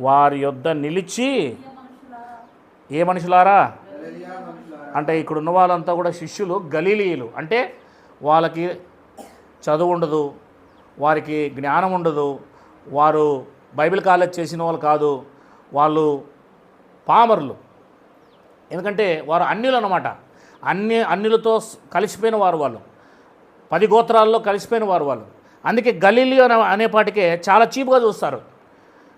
వారి యొద్ద నిలిచి, ఏ మనుషులారా అంటే ఇక్కడ ఉన్న వాళ్ళంతా కూడా శిష్యులు, గలీలీయులు. అంటే వాళ్ళకి చదువు ఉండదు, వారికి జ్ఞానం ఉండదు, వారు బైబిల్ కాలేజ్ చేసిన వాళ్ళు కాదు, వాళ్ళు పామరులు. ఎందుకంటే వారు అన్యులు అన్నమాట. అన్యులతో కలిసిపోయిన వారు, వాళ్ళు 10 గోత్రాల్లో కలిసిపోయిన వాళ్ళు. అందుకే గలీలీ అనేపాటికే చాలా చీప్గా చూస్తారు.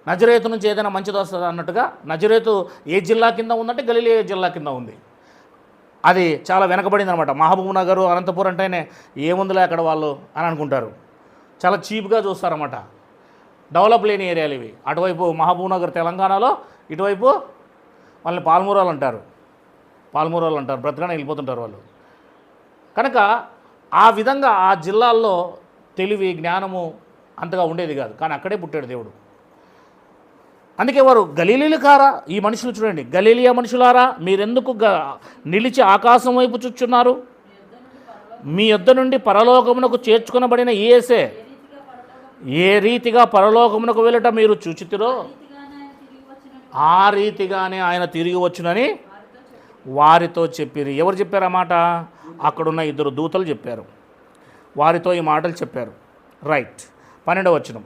నజరేతు నుంచి ఏదైనా మంచిది వస్తుంది అన్నట్టుగా, నజరేతు ఏ జిల్లా కింద ఉందంటే గలీలీ ఏ జిల్లా కింద ఉంది. అది చాలా వెనకబడింది అనమాట. మహబూబ్ నగర్, అనంతపురం అంటేనే ఏముందిలే అక్కడ వాళ్ళు అని అనుకుంటారు. చాలా చీప్గా చూస్తారన్నమాట. డెవలప్ లేని ఏరియాలు ఇవి. అటువైపు మహబూబ్ నగర్ తెలంగాణలో, ఇటువైపు వాళ్ళని పాల్మూరాలు అంటారు, బ్రతకనే వెళ్ళిపోతుంటారు వాళ్ళు. కనుక ఆ విధంగా ఆ జిల్లాల్లో తెలివి, జ్ఞానము అంతగా ఉండేది కాదు. కానీ అక్కడే పుట్టాడు దేవుడు. అందుకే వారు గలీలీలు కారా ఈ మనుషులు, చూడండి, గలీలియా మనుషులారా మీరెందుకు నిలిచి ఆకాశం వైపు చూచున్నారు? మీ యొద్ద నుండి పరలోకమునకు చేర్చుకొనబడిన యేసే ఏ రీతిగా పరలోకమునకు వెళ్ళట మీరు చూచితిరో ఆ రీతిగానే ఆయన తిరిగి వచ్చునని వారితో చెప్పిరి. ఎవరు చెప్పారు ఆ మాట? అక్కడున్న ఇద్దరు దూతలు చెప్పారు, వారితో ఈ మాటలు చెప్పారు. రైట్. 12వ వచనం.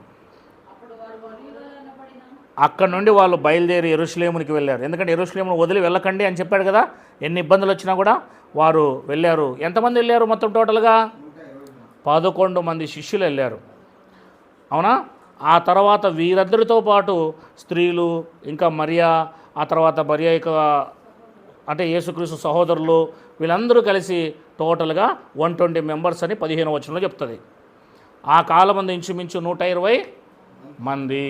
అక్కడ నుండి వాళ్ళు బయలుదేరి యెరూషలేమునికి వెళ్ళారు. ఎందుకంటే యెరూషలేమును వదిలి వెళ్ళకండి అని చెప్పాడు కదా. ఎన్ని ఇబ్బందులు వచ్చినా కూడా వారు వెళ్ళారు. ఎంతమంది వెళ్ళారు మొత్తం టోటల్గా? 11 మంది శిష్యులు వెళ్ళారు. అవునా? ఆ తర్వాత వీరందరితో పాటు స్త్రీలు, ఇంకా మరియా, ఆ తర్వాత మరియా యొక్క అంటే యేసుక్రీస్తు సహోదరులు, వీళ్ళందరూ కలిసి టోటల్గా 120 మెంబర్స్ అని 15వ వచనంలో చెప్తుంది. ఆ కాలం మంది ఇంచుమించు 120 మంది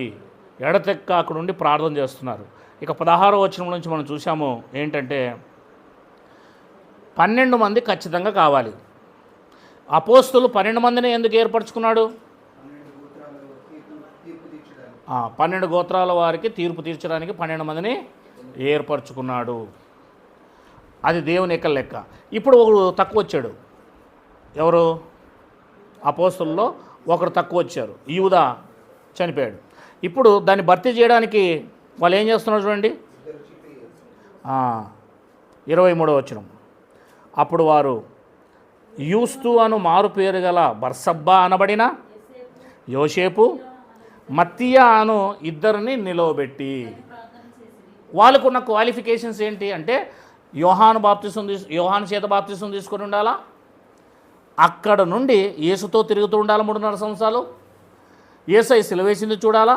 ఎడతెక్క అక్కడ నుండి ప్రార్థన చేస్తున్నారు. ఇక 16వ వచనం నుంచి మనం చూసాము ఏంటంటే 12 మంది ఖచ్చితంగా కావాలి. అపోస్తులు 12 మందిని ఎందుకు ఏర్పరచుకున్నాడు? 12 గోత్రాల వారికి తీర్పు తీర్చడానికి 12 మందిని ఏర్పరచుకున్నాడు. అది దేవుని యొక్క లెక్క. ఇప్పుడు ఒకడు తక్కువ వచ్చాడు. ఎవరు? అపోస్తుల్లో ఒకరు తక్కువ వచ్చారు. యూదా చనిపోయాడు. ఇప్పుడు దాన్ని భర్తీ చేయడానికి వాళ్ళు ఏం చేస్తున్నారు చూడండి. 23వ వచనం. అప్పుడు వారు యూస్తు అను మారు పేరు గల బర్సబ్బా అనబడిన యోసేపు, మత్తియా అను ఇద్దరిని నిలవబెట్టి, వాళ్ళకున్న క్వాలిఫికేషన్స్ ఏంటి అంటే యోహాను చేత బాప్తిసం తీసుకొని ఉండాలా, అక్కడ నుండి యేసుతో తిరుగుతూ ఉండాలి 3.5 సంవత్సరాలు, యేసయ్య సిలువేసింది చూడాలా,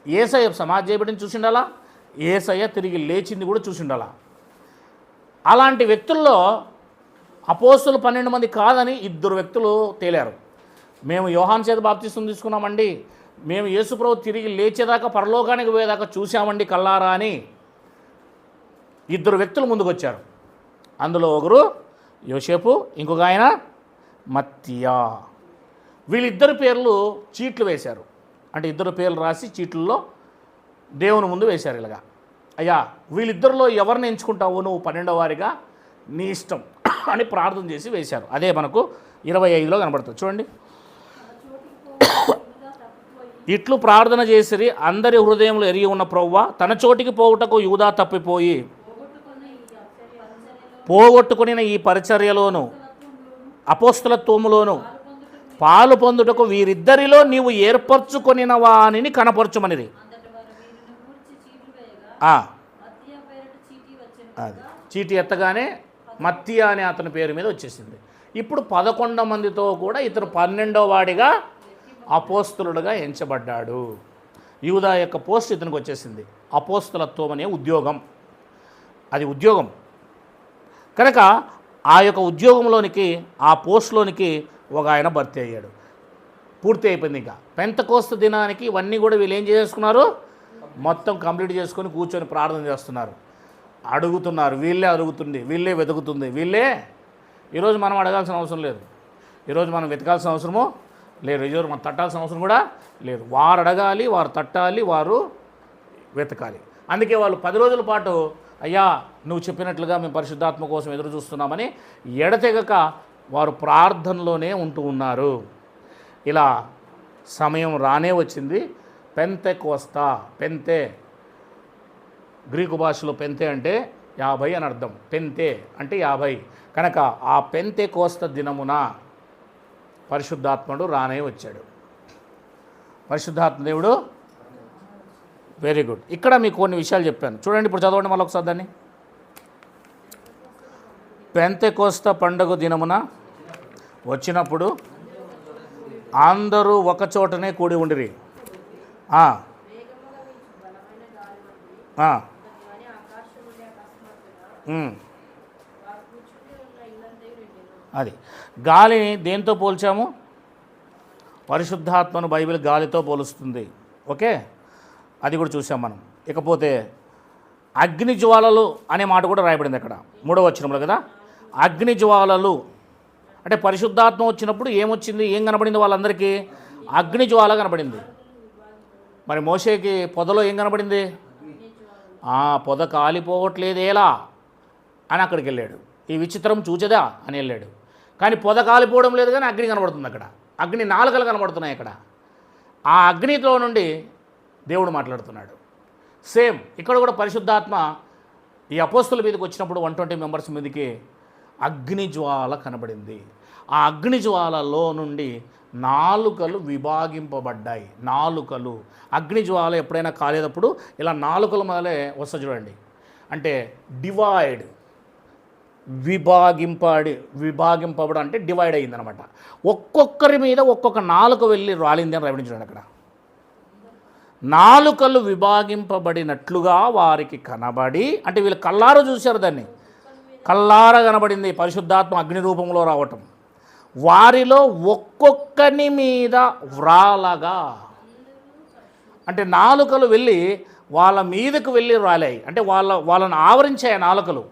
యేసయ్య సమాధి చేయబడిని చూసి ఉండాలా, యేసయ్య తిరిగి లేచింది కూడా చూసి ఉండాలా. అలాంటి వ్యక్తుల్లో అపోస్తులు 12 మంది కాదని 2 వ్యక్తులు తేలారు. మేము యోహాను చేత బాప్తిసం తీసుకున్నామండి, మేము యేసుప్రభు తిరిగి లేచేదాకా పరలోకానికి పోయేదాకా చూసామండి కల్లారా అని 2 వ్యక్తులు ముందుకు వచ్చారు. అందులో ఒకరు యోసేపు, ఇంకొక ఆయన మత్తియా. వీళ్ళిద్దరు పేర్లు చీట్లు వేశారు. అంటే 2 పేర్లు రాసి చీట్లలో దేవుని ముందు వేశారు. ఇలాగా, అయ్యా వీళ్ళిద్దరిలో ఎవరిని ఎంచుకుంటావు నువ్వు 12వ వారిగా, నీ ఇష్టం అని ప్రార్థన చేసి వేశారు. అదే మనకు 25లో కనబడుతుంది చూడండి. ఇట్లు ప్రార్థన చేసిరి, అందరి హృదయంలో ఎరిగి ఉన్న ప్రభువా, తన చోటికి పోవుటకు యూదా తప్పిపోయి పోగొట్టుకుని ఈ పరిచర్యలోను అపోస్తలత్వములోను పాలు పొందుటకు వీరిద్దరిలో నీవు ఏర్పరచుకొనిన వానిని కనపరచుమనిది. అది చీటీ ఎత్తగానే మత్తియా అనే అతని పేరు మీద వచ్చేసింది. ఇప్పుడు 11 మందితో కూడా ఇతను 12వ వాడిగా అపోస్తలుడుగా ఎంచబడ్డాడు. యూదా యొక్క పోస్ట్ ఇతనికి వచ్చేసింది. అపోస్తలత్వం అనే ఉద్యోగం, అది ఉద్యోగం కనుక ఆ యొక్క ఉద్యోగంలోనికి, ఆ పోస్ట్లోనికి ఒక ఆయన భర్తీ అయ్యాడు. పూర్తి అయిపోయింది. ఇంకా పెంతెకోస్తు దినానికి ఇవన్నీ కూడా వీళ్ళు ఏం చేసుకున్నారు, మొత్తం కంప్లీట్ చేసుకొని కూర్చొని ప్రార్థన చేస్తున్నారు, అడుగుతున్నారు. వీళ్ళే అడుగుతుంది, వీళ్ళే వెతుకుతుంది, వీళ్ళే. ఈరోజు మనం అడగాల్సిన అవసరం లేదు, ఈరోజు మనం వెతకాల్సిన అవసరము లేదు, ఈరోజు మనం తట్టాల్సిన అవసరం కూడా లేదు. వారు అడగాలి, వారు తట్టాలి, వారు వెతకాలి. అందుకే వాళ్ళు 10 రోజుల పాటు అయ్యా నువ్వు చెప్పినట్లుగా మేము పరిశుద్ధాత్మ కోసం ఎదురు చూస్తున్నామని ఎడతెగక వారు ప్రార్థనలోనే ఉంటూ ఉన్నారు. ఇలా సమయం రానే వచ్చింది. పెంతెకోస్తా, పెంతే గ్రీకు భాషలో పెంతే అంటే 50 అని అర్థం. పెంతే అంటే 50 కనుక ఆ పెంతెకోస్త దినమున పరిశుద్ధాత్ముడు రానే వచ్చాడు. పరిశుద్ధాత్మ దేవుడు వెరీ గుడ్. ఇక్కడ మీకు కొన్ని విషయాలు చెప్పాను చూడండి. ఇప్పుడు చదవండి మళ్ళీ ఒకసారి దాన్ని. పెంతెకోస్త పండుగ దినమున వచ్చినప్పుడు అందరూ ఒక చోటనే కూడి ఉండిరి. అది గాలిని దేంతో పోల్చాము? పరిశుద్ధాత్మను బైబిల్ గాలితో పోలుస్తుంది. ఓకే, అది కూడా చూసాం మనం. ఇకపోతే అగ్ని జ్వాలలు అనే మాట కూడా రాయబడింది అక్కడ 3వ వచనంలో కదా. అగ్ని జ్వాలలు అంటే పరిశుద్ధాత్మ వచ్చినప్పుడు ఏమొచ్చింది, ఏం కనబడింది వాళ్ళందరికీ? అగ్ని జ్వాల కనబడింది. మరి మోషేకి పొదలో ఏం కనబడింది? పొద కాలిపోవట్లేదేలా అని అక్కడికి వెళ్ళాడు. ఈ విచిత్రం చూచదా అని వెళ్ళాడు. కానీ పొద కాలిపోవడం లేదు, కానీ అగ్ని కనబడుతుంది అక్కడ. అగ్ని నాలుకలు కనబడుతున్నాయి అక్కడ. ఆ అగ్నితో నుండి దేవుడు మాట్లాడుతున్నాడు. సేమ్ ఇక్కడ కూడా పరిశుద్ధాత్మ ఈ అపోస్తుల మీదకి వచ్చినప్పుడు 120 మెంబర్స్ మీదకి అగ్నిజ్వాల కనబడింది. ఆ అగ్నిజ్వాలలో నుండి నాలుకలు విభాగింపబడ్డాయి. నాలుకలు, అగ్నిజ్వాల ఎప్పుడైనా కాలేటప్పుడు ఇలా నాలుకల మొదలే వస్తుంది చూడండి. అంటే డివైడ్, విభాగింపబడం అంటే డివైడ్ అయ్యిందనమాట. ఒక్కొక్కరి మీద ఒక్కొక్క నాలుక వెళ్ళి రాలింది అని రాయబడింది చూడండి. అక్కడ నాలుకలు విభాగింపబడినట్లుగా వారికి కనబడి, అంటే వీళ్ళు కల్లారా చూశారు, దాన్ని కల్లారా కనబడింది పరిశుద్ధాత్మ అగ్ని రూపంలో రావటం. వారిలో ఒక్కొక్కని మీద వ్రాలగా, అంటే నాలుకలు వెళ్ళి వాళ్ళ మీదకు వెళ్ళి రాలాయి, అంటే వాళ్ళని ఆవరించాయి నాలుకలు.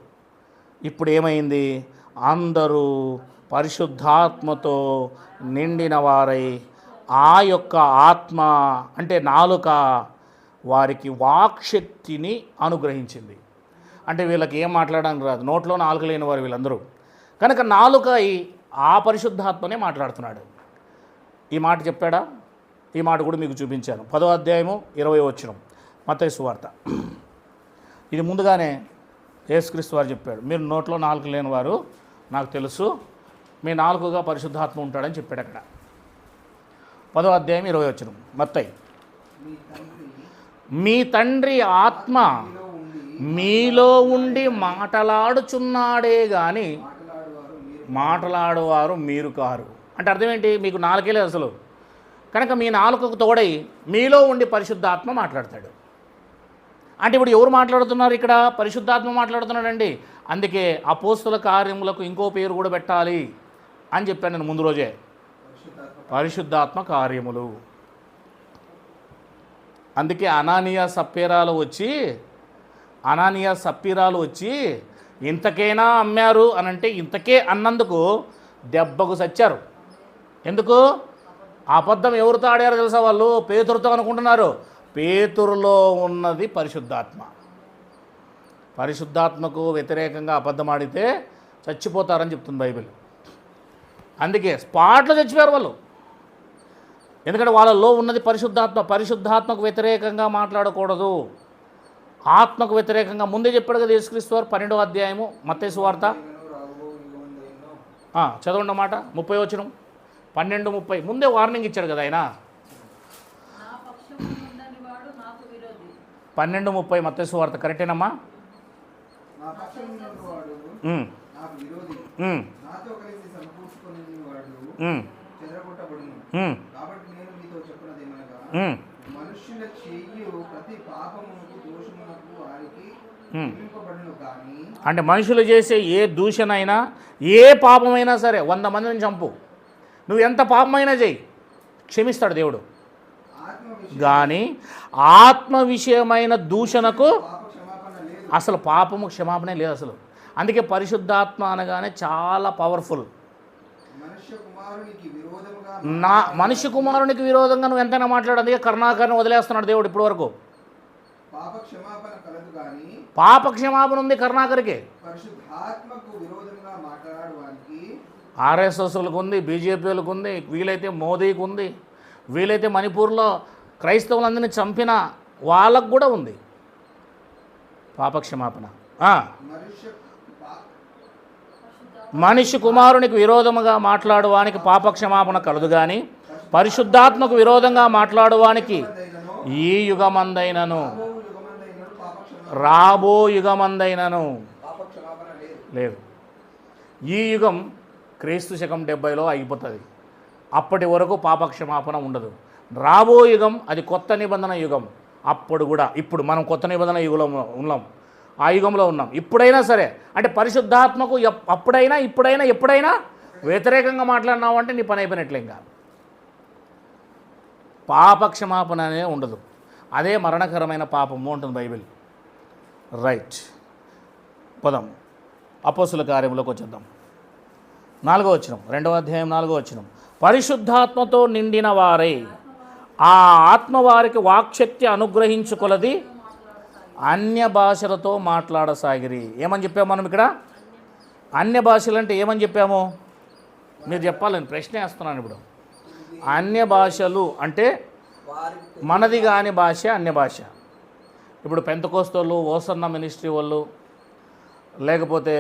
ఇప్పుడు ఏమైంది? అందరూ పరిశుద్ధాత్మతో నిండిన వారై ఆ యొక్క ఆత్మ అంటే నాలుక వారికి వాక్శక్తిని అనుగ్రహించింది. అంటే వీళ్ళకి ఏం మాట్లాడడానికి రాదు, నోట్లో నాలుక లేని వారు వీళ్ళందరూ. కనుక నాలుక ఆ పరిశుద్ధాత్మనే మాట్లాడుతున్నాడు. ఈ మాట చెప్పాడా? ఈ మాట కూడా మీకు చూపించాను. 10వ అధ్యాయము 20వ వచనం మత్తయి సువార్త. ఇది ముందుగానే యేసుక్రీస్తు వారు చెప్పాడు, మీరు నోట్లో నాలుక లేని వారు నాకు తెలుసు, మీ నాలుకగా పరిశుద్ధాత్మ ఉంటాడని చెప్పాడు అక్కడ. 10వ అధ్యాయం 20వ వచనం మత్తయి. మీ తండ్రి ఆత్మ మీలో ఉండి మాటలాడుచున్నాడే కానీ మాటలాడువారు మీరు కారు. అంటే అర్థం ఏంటి? మీకు నాలుకే లేదు అసలు, కనుక మీ నాలుకకు తోడై మీలో ఉండి పరిశుద్ధాత్మ మాట్లాడతాడు. అంటే ఇప్పుడు ఎవరు మాట్లాడుతున్నారు ఇక్కడ? పరిశుద్ధాత్మ మాట్లాడుతున్నాడండి. అందుకే అపోస్తుల కార్యములకు ఇంకో పేరు కూడా పెట్టాలి అని చెప్పాను నేను ముందు రోజే, పరిశుద్ధాత్మ కార్యములు. అందుకే అనానియా సప్పీరాలు వచ్చి ఇంతకైనా అమ్మారు అని అంటే, ఇంతకే అన్నందుకు దెబ్బకు సచ్చారు. ఎందుకు? అబద్ధం ఎవరితో ఆడారో తెలుసా? వాళ్ళు పేతురుతో అనుకుంటున్నారు. పేతురులో ఉన్నది పరిశుద్ధాత్మ. పరిశుద్ధాత్మకు వ్యతిరేకంగా అబద్ధం ఆడితే చచ్చిపోతారని చెప్తుంది బైబిల్. అందుకే స్పాట్లో చచ్చిపోయారు వాళ్ళు. ఎందుకంటే వాళ్ళలో ఉన్నది పరిశుద్ధాత్మ. పరిశుద్ధాత్మకు వ్యతిరేకంగా మాట్లాడకూడదు, ఆత్మకు వ్యతిరేకంగా ముందే చెప్పాడు కదా యేసుక్రీస్తు వారు. 12వ అధ్యాయము మత్తయి సువార్త చదవండి మాట 30వ వచనం. 12:30 ముందే వార్నింగ్ ఇచ్చాడు కదా ఆయన. 12:30 మత్తయి సువార్త కరెక్టేనమ్మా? అంటే మనుషులు చేసే ఏ దూషణైనా ఏ పాపమైనా సరే 100 మందిని చంపు, నువ్వు ఎంత పాపమైనా చేయి, క్షమిస్తాడు దేవుడు. కానీ ఆత్మ విషయమైన దూషణకు అసలు పాపము క్షమాపణ లేదు అసలు. అందుకే పరిశుద్ధాత్మ అనగానే చాలా పవర్ఫుల్. మనిషి కుమారునికి విరోధంగా నువ్వు ఎంతైనా మాట్లాడు. అందుకే కరుణాకరణ వదిలేస్తున్నాడు దేవుడు ఇప్పటి వరకు. పాప క్షమాపణ ఉంది కరుణాకర్కి. ఆర్ఎస్ఎస్లకు ఉంది, బీజేపీలకు ఉంది, వీలైతే మోదీకి ఉంది, వీలైతే మణిపూర్లో క్రైస్తవులందరినీ చంపిన వాళ్ళకు కూడా ఉంది పాపక్షమాపణ. మనిషి కుమారునికి విరోధముగా మాట్లాడువానికి పాపక్షమాపణ కలదు, కానీ పరిశుద్ధాత్మకు విరోధంగా మాట్లాడువానికి ఈ యుగమందైనను రాబో యుగమందైనను లేదు. ఈ యుగం క్రీస్తు శకం 70లో అయిపోతుంది. అప్పటి వరకు పాపక్షమాపణ ఉండదు. రాబో యుగం అది కొత్త నిబంధన యుగం. అప్పుడు కూడా ఇప్పుడు మనం కొత్త నిబంధన యుగంలో ఉన్నాం, ఆ యుగంలో ఉన్నాం. ఇప్పుడైనా సరే అంటే పరిశుద్ధాత్మకు అప్పుడైనా ఇప్పుడైనా ఎప్పుడైనా వ్యతిరేకంగా మాట్లాడినావు అంటే నీ పని అయిపోయినట్లే. ఇంకా పాపక్షమాపణ అనేది ఉండదు. అదే మరణకరమైన పాపము ఉంటుంది బైబిల్. రైట్, పదం అపోస్తుల కార్యములోకి వచ్చేద్దాం. 4వ వచనం, 2వ అధ్యాయం 4వ వచనం. పరిశుద్ధాత్మతో నిండిన వారై ఆ ఆత్మ వారికి వాక్శక్తి అనుగ్రహించుకొలది అన్య భాషలతో మాట్లాడసాగిరి. ఏమని చెప్పాము మనం ఇక్కడ? అన్య భాషలు అంటే ఏమని చెప్పాము? మీరు చెప్పాలని ప్రశ్న వేస్తున్నాను ఇప్పుడు. అన్య భాషలు అంటే మనది కాని భాష అన్య భాష. ఇప్పుడు పెంతకోస్తోళ్ళు, ఓసన్న మినిస్ట్రీ వాళ్ళు, లేకపోతే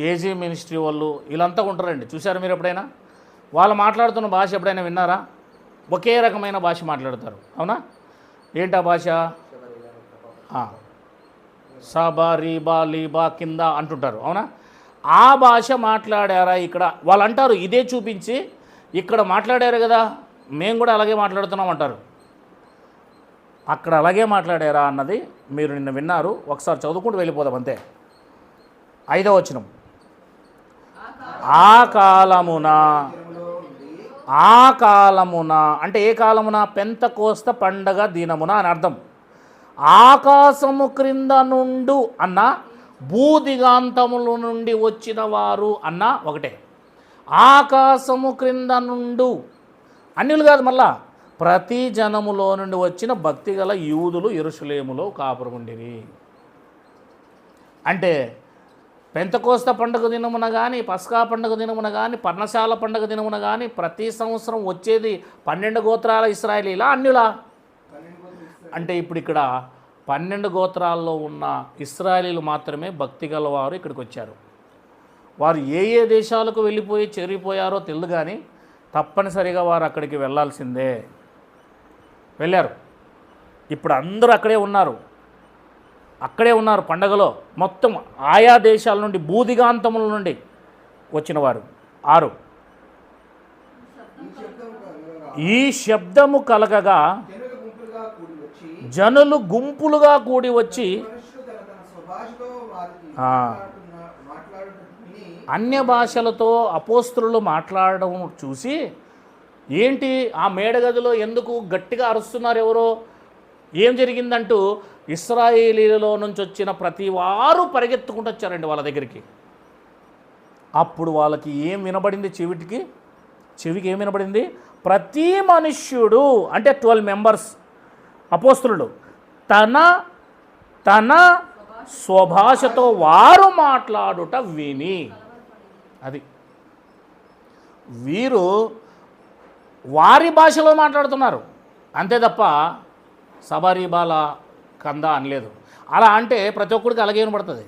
ఏజీ మినిస్ట్రీ వాళ్ళు వీళ్ళంతా ఉంటారండి. చూశారు మీరు ఎప్పుడైనా? వాళ్ళు మాట్లాడుతున్న భాష ఎప్పుడైనా విన్నారా? ఒకే రకమైన భాష మాట్లాడతారు, అవునా? ఏంటా భాష? సాబా రీబా లీబా కింద అంటుంటారు, అవునా? ఆ భాష మాట్లాడారా ఇక్కడ? వాళ్ళు అంటారు ఇదే చూపించి, ఇక్కడ మాట్లాడారు కదా మేము కూడా అలాగే మాట్లాడుతున్నాం అంటారు. అక్కడ అలాగే మాట్లాడారా అన్నది మీరు నిన్న విన్నారు. ఒకసారి చదువుకుంటూ వెళ్ళిపోదాం అంతే. 5వ వచనం. ఆ కాలమున అంటే ఏ కాలమున? పెంతెకోస్తు పండగ దినమున అని అర్థం. ఆకాశము క్రింద నుండు అన్న, భూదిగాంతముల నుండి వచ్చిన వారు అన్న ఒకటే. ఆకాశము క్రింద నుండు అన్యులు కాదు, మళ్ళా ప్రతి జనములో నుండి వచ్చిన భక్తిగల యూదులు యెరూషలేములో కాపురముండిరి. అంటే పెంతెకోస్తు పండుగ దినమున కానీ, పస్కా పండుగ దినమున కానీ, పర్ణశాల పండుగ దినమున కానీ ప్రతి సంవత్సరం వచ్చేది 12 గోత్రాల ఇశ్రాయేలీలా అన్యులా? అంటే ఇప్పుడు ఇక్కడ 12 గోత్రాల్లో ఉన్న ఇశ్రాయేలీలు మాత్రమే భక్తిగల వారు ఇక్కడికి వచ్చారు. వారు ఏ ఏ దేశాలకు వెళ్ళిపోయి చేరిపోయారో తెలియదు, కానీ తప్పనిసరిగా వారు అక్కడికి వెళ్ళాల్సిందే. వెళ్ళారు. ఇప్పుడు అందరూ అక్కడే ఉన్నారు పండగలో. మొత్తం ఆయా దేశాల నుండి, భూదిగాంతముల నుండి వచ్చిన వారు 6. ఈ శబ్దము కలగగా జనులు గుంపులుగా కూడి వచ్చి అన్య భాషలతో అపోస్తలులు మాట్లాడడం చూసి, ఏంటి ఆ మేడగదిలో ఎందుకు గట్టిగా అరుస్తున్నారు ఎవరో, ఏం జరిగిందంటూ ఇశ్రాయేలీలలో నుంచి వచ్చిన ప్రతి వారు పరిగెత్తుకుంటూ వచ్చారండి వాళ్ళ దగ్గరికి. అప్పుడు వాళ్ళకి ఏం వినబడింది? చెవికి ఏం వినబడింది? ప్రతి మనుష్యుడు అంటే 12 మెంబర్స్ అపోస్తలులు తన స్వభాషతో వారు మాట్లాడుట విని, అది వీరు వారి భాషలో మాట్లాడుతున్నారు అంతే తప్ప సబరీబాల కంద అనలేదు. అలా అంటే ప్రతి ఒక్కరికి అలాగే వినపడుతుంది.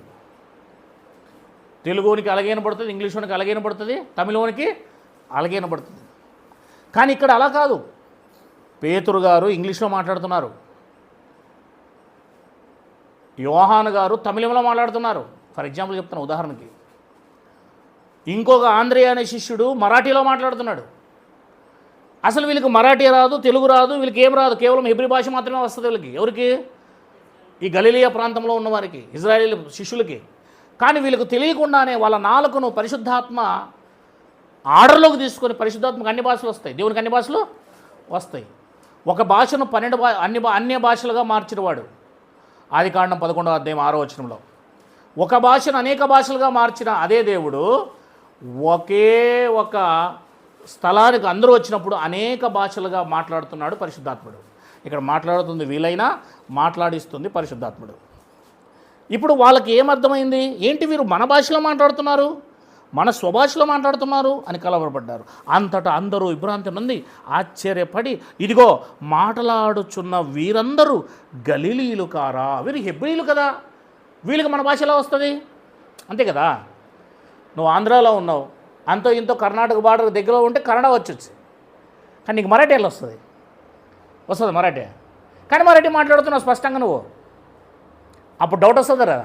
తెలుగునికి అలాగే వినపడుతుంది, ఇంగ్లీషునికి అలాగే వినపడుతుంది, తమిళోనికి అలాగే వినపడుతుంది. కానీ ఇక్కడ అలా కాదు. పేతురు గారు ఇంగ్లీష్లో మాట్లాడుతున్నారు, యోహాను గారు తమిళంలో మాట్లాడుతున్నారు. ఫర్ ఎగ్జాంపుల్ చెప్తున్నా, ఉదాహరణకి ఇంకొక ఆంధ్రేయ అనే శిష్యుడు మరాఠీలో మాట్లాడుతున్నాడు. అసలు వీళ్ళకి మరాఠీ రాదు, తెలుగు రాదు, వీళ్ళకి ఏం రాదు, కేవలం హెబ్రీ భాష మాత్రమే వస్తుంది వీళ్ళకి. ఎవరికి? ఈ గలిలియా ప్రాంతంలో ఉన్నవారికి, ఇజ్రాయేల్ శిష్యులకి. కానీ వీళ్ళకు తెలియకుండానే వాళ్ళ నాలుకను పరిశుద్ధాత్మ ఆర్డర్లోకి తీసుకొని, పరిశుద్ధాత్మకు అన్ని భాషలు వస్తాయి, దేవునికి అన్ని భాషలు వస్తాయి. ఒక భాషను 12 అన్య భాషలుగా మార్చినవాడు ఆదికాండం 11వ అధ్యాయం 6వ వచనంలో. ఒక భాషను అనేక భాషలుగా మార్చిన అదే దేవుడు ఒకే ఒక స్థలానికి అందరూ వచ్చినప్పుడు అనేక భాషలుగా మాట్లాడుతున్నాడు పరిశుద్ధాత్ముడు. ఇక్కడ మాట్లాడుతుంది వీలైనా, మాట్లాడిస్తుంది పరిశుద్ధాత్ముడు. ఇప్పుడు వాళ్ళకి ఏమర్థమైంది? ఏంటి వీరు మన భాషలో మాట్లాడుతున్నారు, మన స్వభాషలో మాట్లాడుతున్నారు అని కలవరపడ్డారు. అంతటా అందరూ విభ్రాంతి నుండి ఆశ్చర్యపడి, ఇదిగో మాట్లాడుచున్న వీరందరూ గలిలీయులు కారా? వీరు హెబ్రీయులు కదా, వీళ్ళకి మన భాష ఎలా వస్తుంది? అంతే కదా. నువ్వు ఆంధ్రాలో ఉన్నావు, అంతో ఇంతో కర్ణాటక బార్డర్ దగ్గర ఉంటే కన్నడ వచ్చొచ్చు, కానీ నీకు మరాఠీ ఎలా వస్తుంది? వస్తుంది మరాఠీ, కానీ మరాఠీ మాట్లాడుతున్నావు స్పష్టంగా నువ్వు. అప్పుడు డౌట్ వస్తుంది కదా,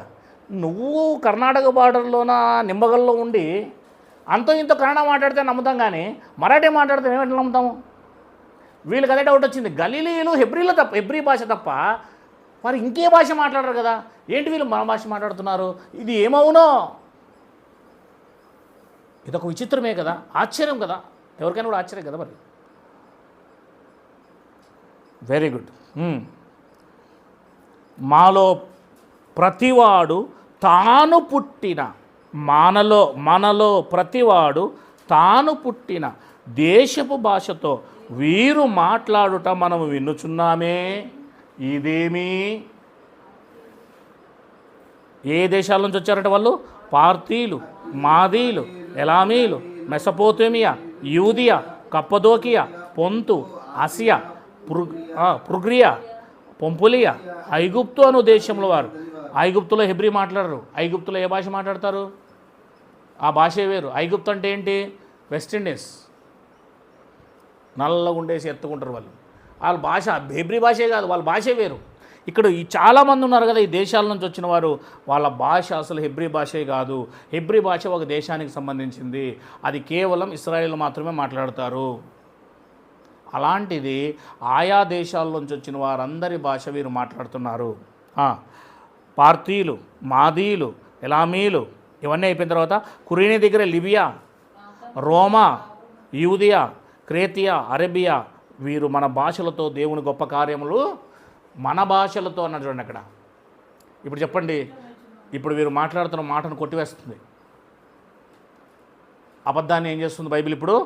నువ్వు కర్ణాటక బార్డర్లోన నిమ్మగల్లో ఉండి అంతో ఇంతో కన్నడ మాట్లాడితే నమ్ముతాం, కానీ మరాఠీ మాట్లాడితే మేము ఎట్లా నమ్ముతాము? వీళ్ళకి అదే డౌట్ వచ్చింది. గలిలీయులు హెబ్రీ భాష తప్ప మరి ఇంకే భాష మాట్లాడరు కదా, ఏంటి వీళ్ళు మన భాష మాట్లాడుతున్నారు? ఇది ఏమవునో? ఇదొక విచిత్రమే కదా, ఆశ్చర్యం కదా, ఎవరికైనా కూడా ఆశ్చర్యం కదా. మరి వెరీ గుడ్. మాలో ప్రతివాడు తాను పుట్టిన, మనలో ప్రతివాడు తాను పుట్టిన దేశపు భాషతో వీరు మాట్లాడుట మనము వినుచున్నామే. ఇదేమి? ఏ దేశాల నుంచి వచ్చారంటే వాళ్ళు? పార్తీలు, మాదీలు, ఎలామీలు, మెసపోతేమియా, యూదియా, కప్పదోకియా, పొంతు, ఆసియా, పృగ్రియా, పొంపులియా, ఐగుప్తు అను దేశంలో వారు. ఐగుప్తులో హెబ్రీ మాట్లాడరు. ఐగుప్తులో ఏ భాష మాట్లాడతారు? ఆ భాషే వేరు. ఐగుప్తు అంటే ఏంటి? West Indies. నల్లగా ఉండేసి ఎత్తుకుంటారు వాళ్ళు. వాళ్ళ భాష హెబ్రీ భాషే కాదు, వాళ్ళ భాషే వేరు. ఇక్కడ ఈ చాలామంది ఉన్నారు కదా ఈ దేశాల నుంచి వచ్చిన వారు, వాళ్ళ భాష అసలు హెబ్రీ భాషే కాదు. హెబ్రీ భాష ఒక దేశానికి సంబంధించింది, అది కేవలం ఇశ్రాయేల్ మాత్రమే మాట్లాడతారు. అలాంటిది ఆయా దేశాల నుంచి వచ్చిన వారందరి భాష వీరు మాట్లాడుతున్నారు. పార్తీయులు, మాదీయులు, ఎలామీలు ఇవన్నీ అయిపోయిన తర్వాత కురేనీ దగ్గర లిబియా, రోమా, యూదియా, క్రేతియా, అరేబియా, వీరు మన భాషలతో దేవుని గొప్ప కార్యములు మన భాషలతో అన్నారు చూడండి అక్కడ. ఇప్పుడు చెప్పండి, ఇప్పుడు వీరు మాట్లాడుతున్న మాటను కొట్టివేస్తుంది. అబద్ధాన్ని ఏం చేస్తుంది బైబిల్? ఇప్పుడు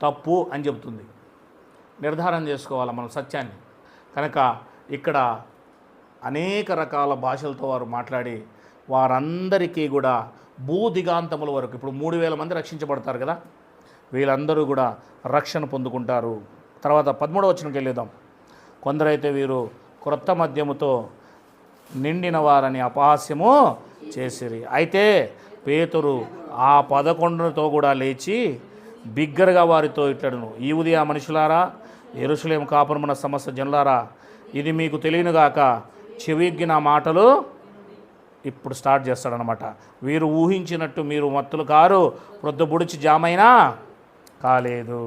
తప్పు అని చెబుతుంది. నిర్ధారణ చేసుకోవాలి మనం సత్యాన్ని. కనుక ఇక్కడ అనేక రకాల భాషలతో వారు మాట్లాడి వారందరికీ కూడా భూదిగాంతముల వరకు, ఇప్పుడు 3000 మంది రక్షించబడతారు కదా, వీళ్ళందరూ కూడా రక్షణ పొందుకుంటారు. తర్వాత 13వ వచనంకి వెళ్ళేద్దాం. కొందరైతే వీరు క్రొత్త మద్యముతో నిండిన వారని అపహాస్యము చేసిరి. అయితే పేతురు ఆ 11తో కూడా లేచి బిగ్గరగా వారితో ఇట్లడును, యూదయ మనుషులారా, యెరూషలేము కాపురమున సమస్త జనులారా, ఇది మీకు తెలియనుగాక, చెవిగ్గి నా మాటలు. ఇప్పుడు స్టార్ట్ చేస్తాడనమాట. వీరు ఊహించినట్టు మీరు మత్తులు కారు, ప్రొద్దు బుడిచి జామైనా కాలేదు.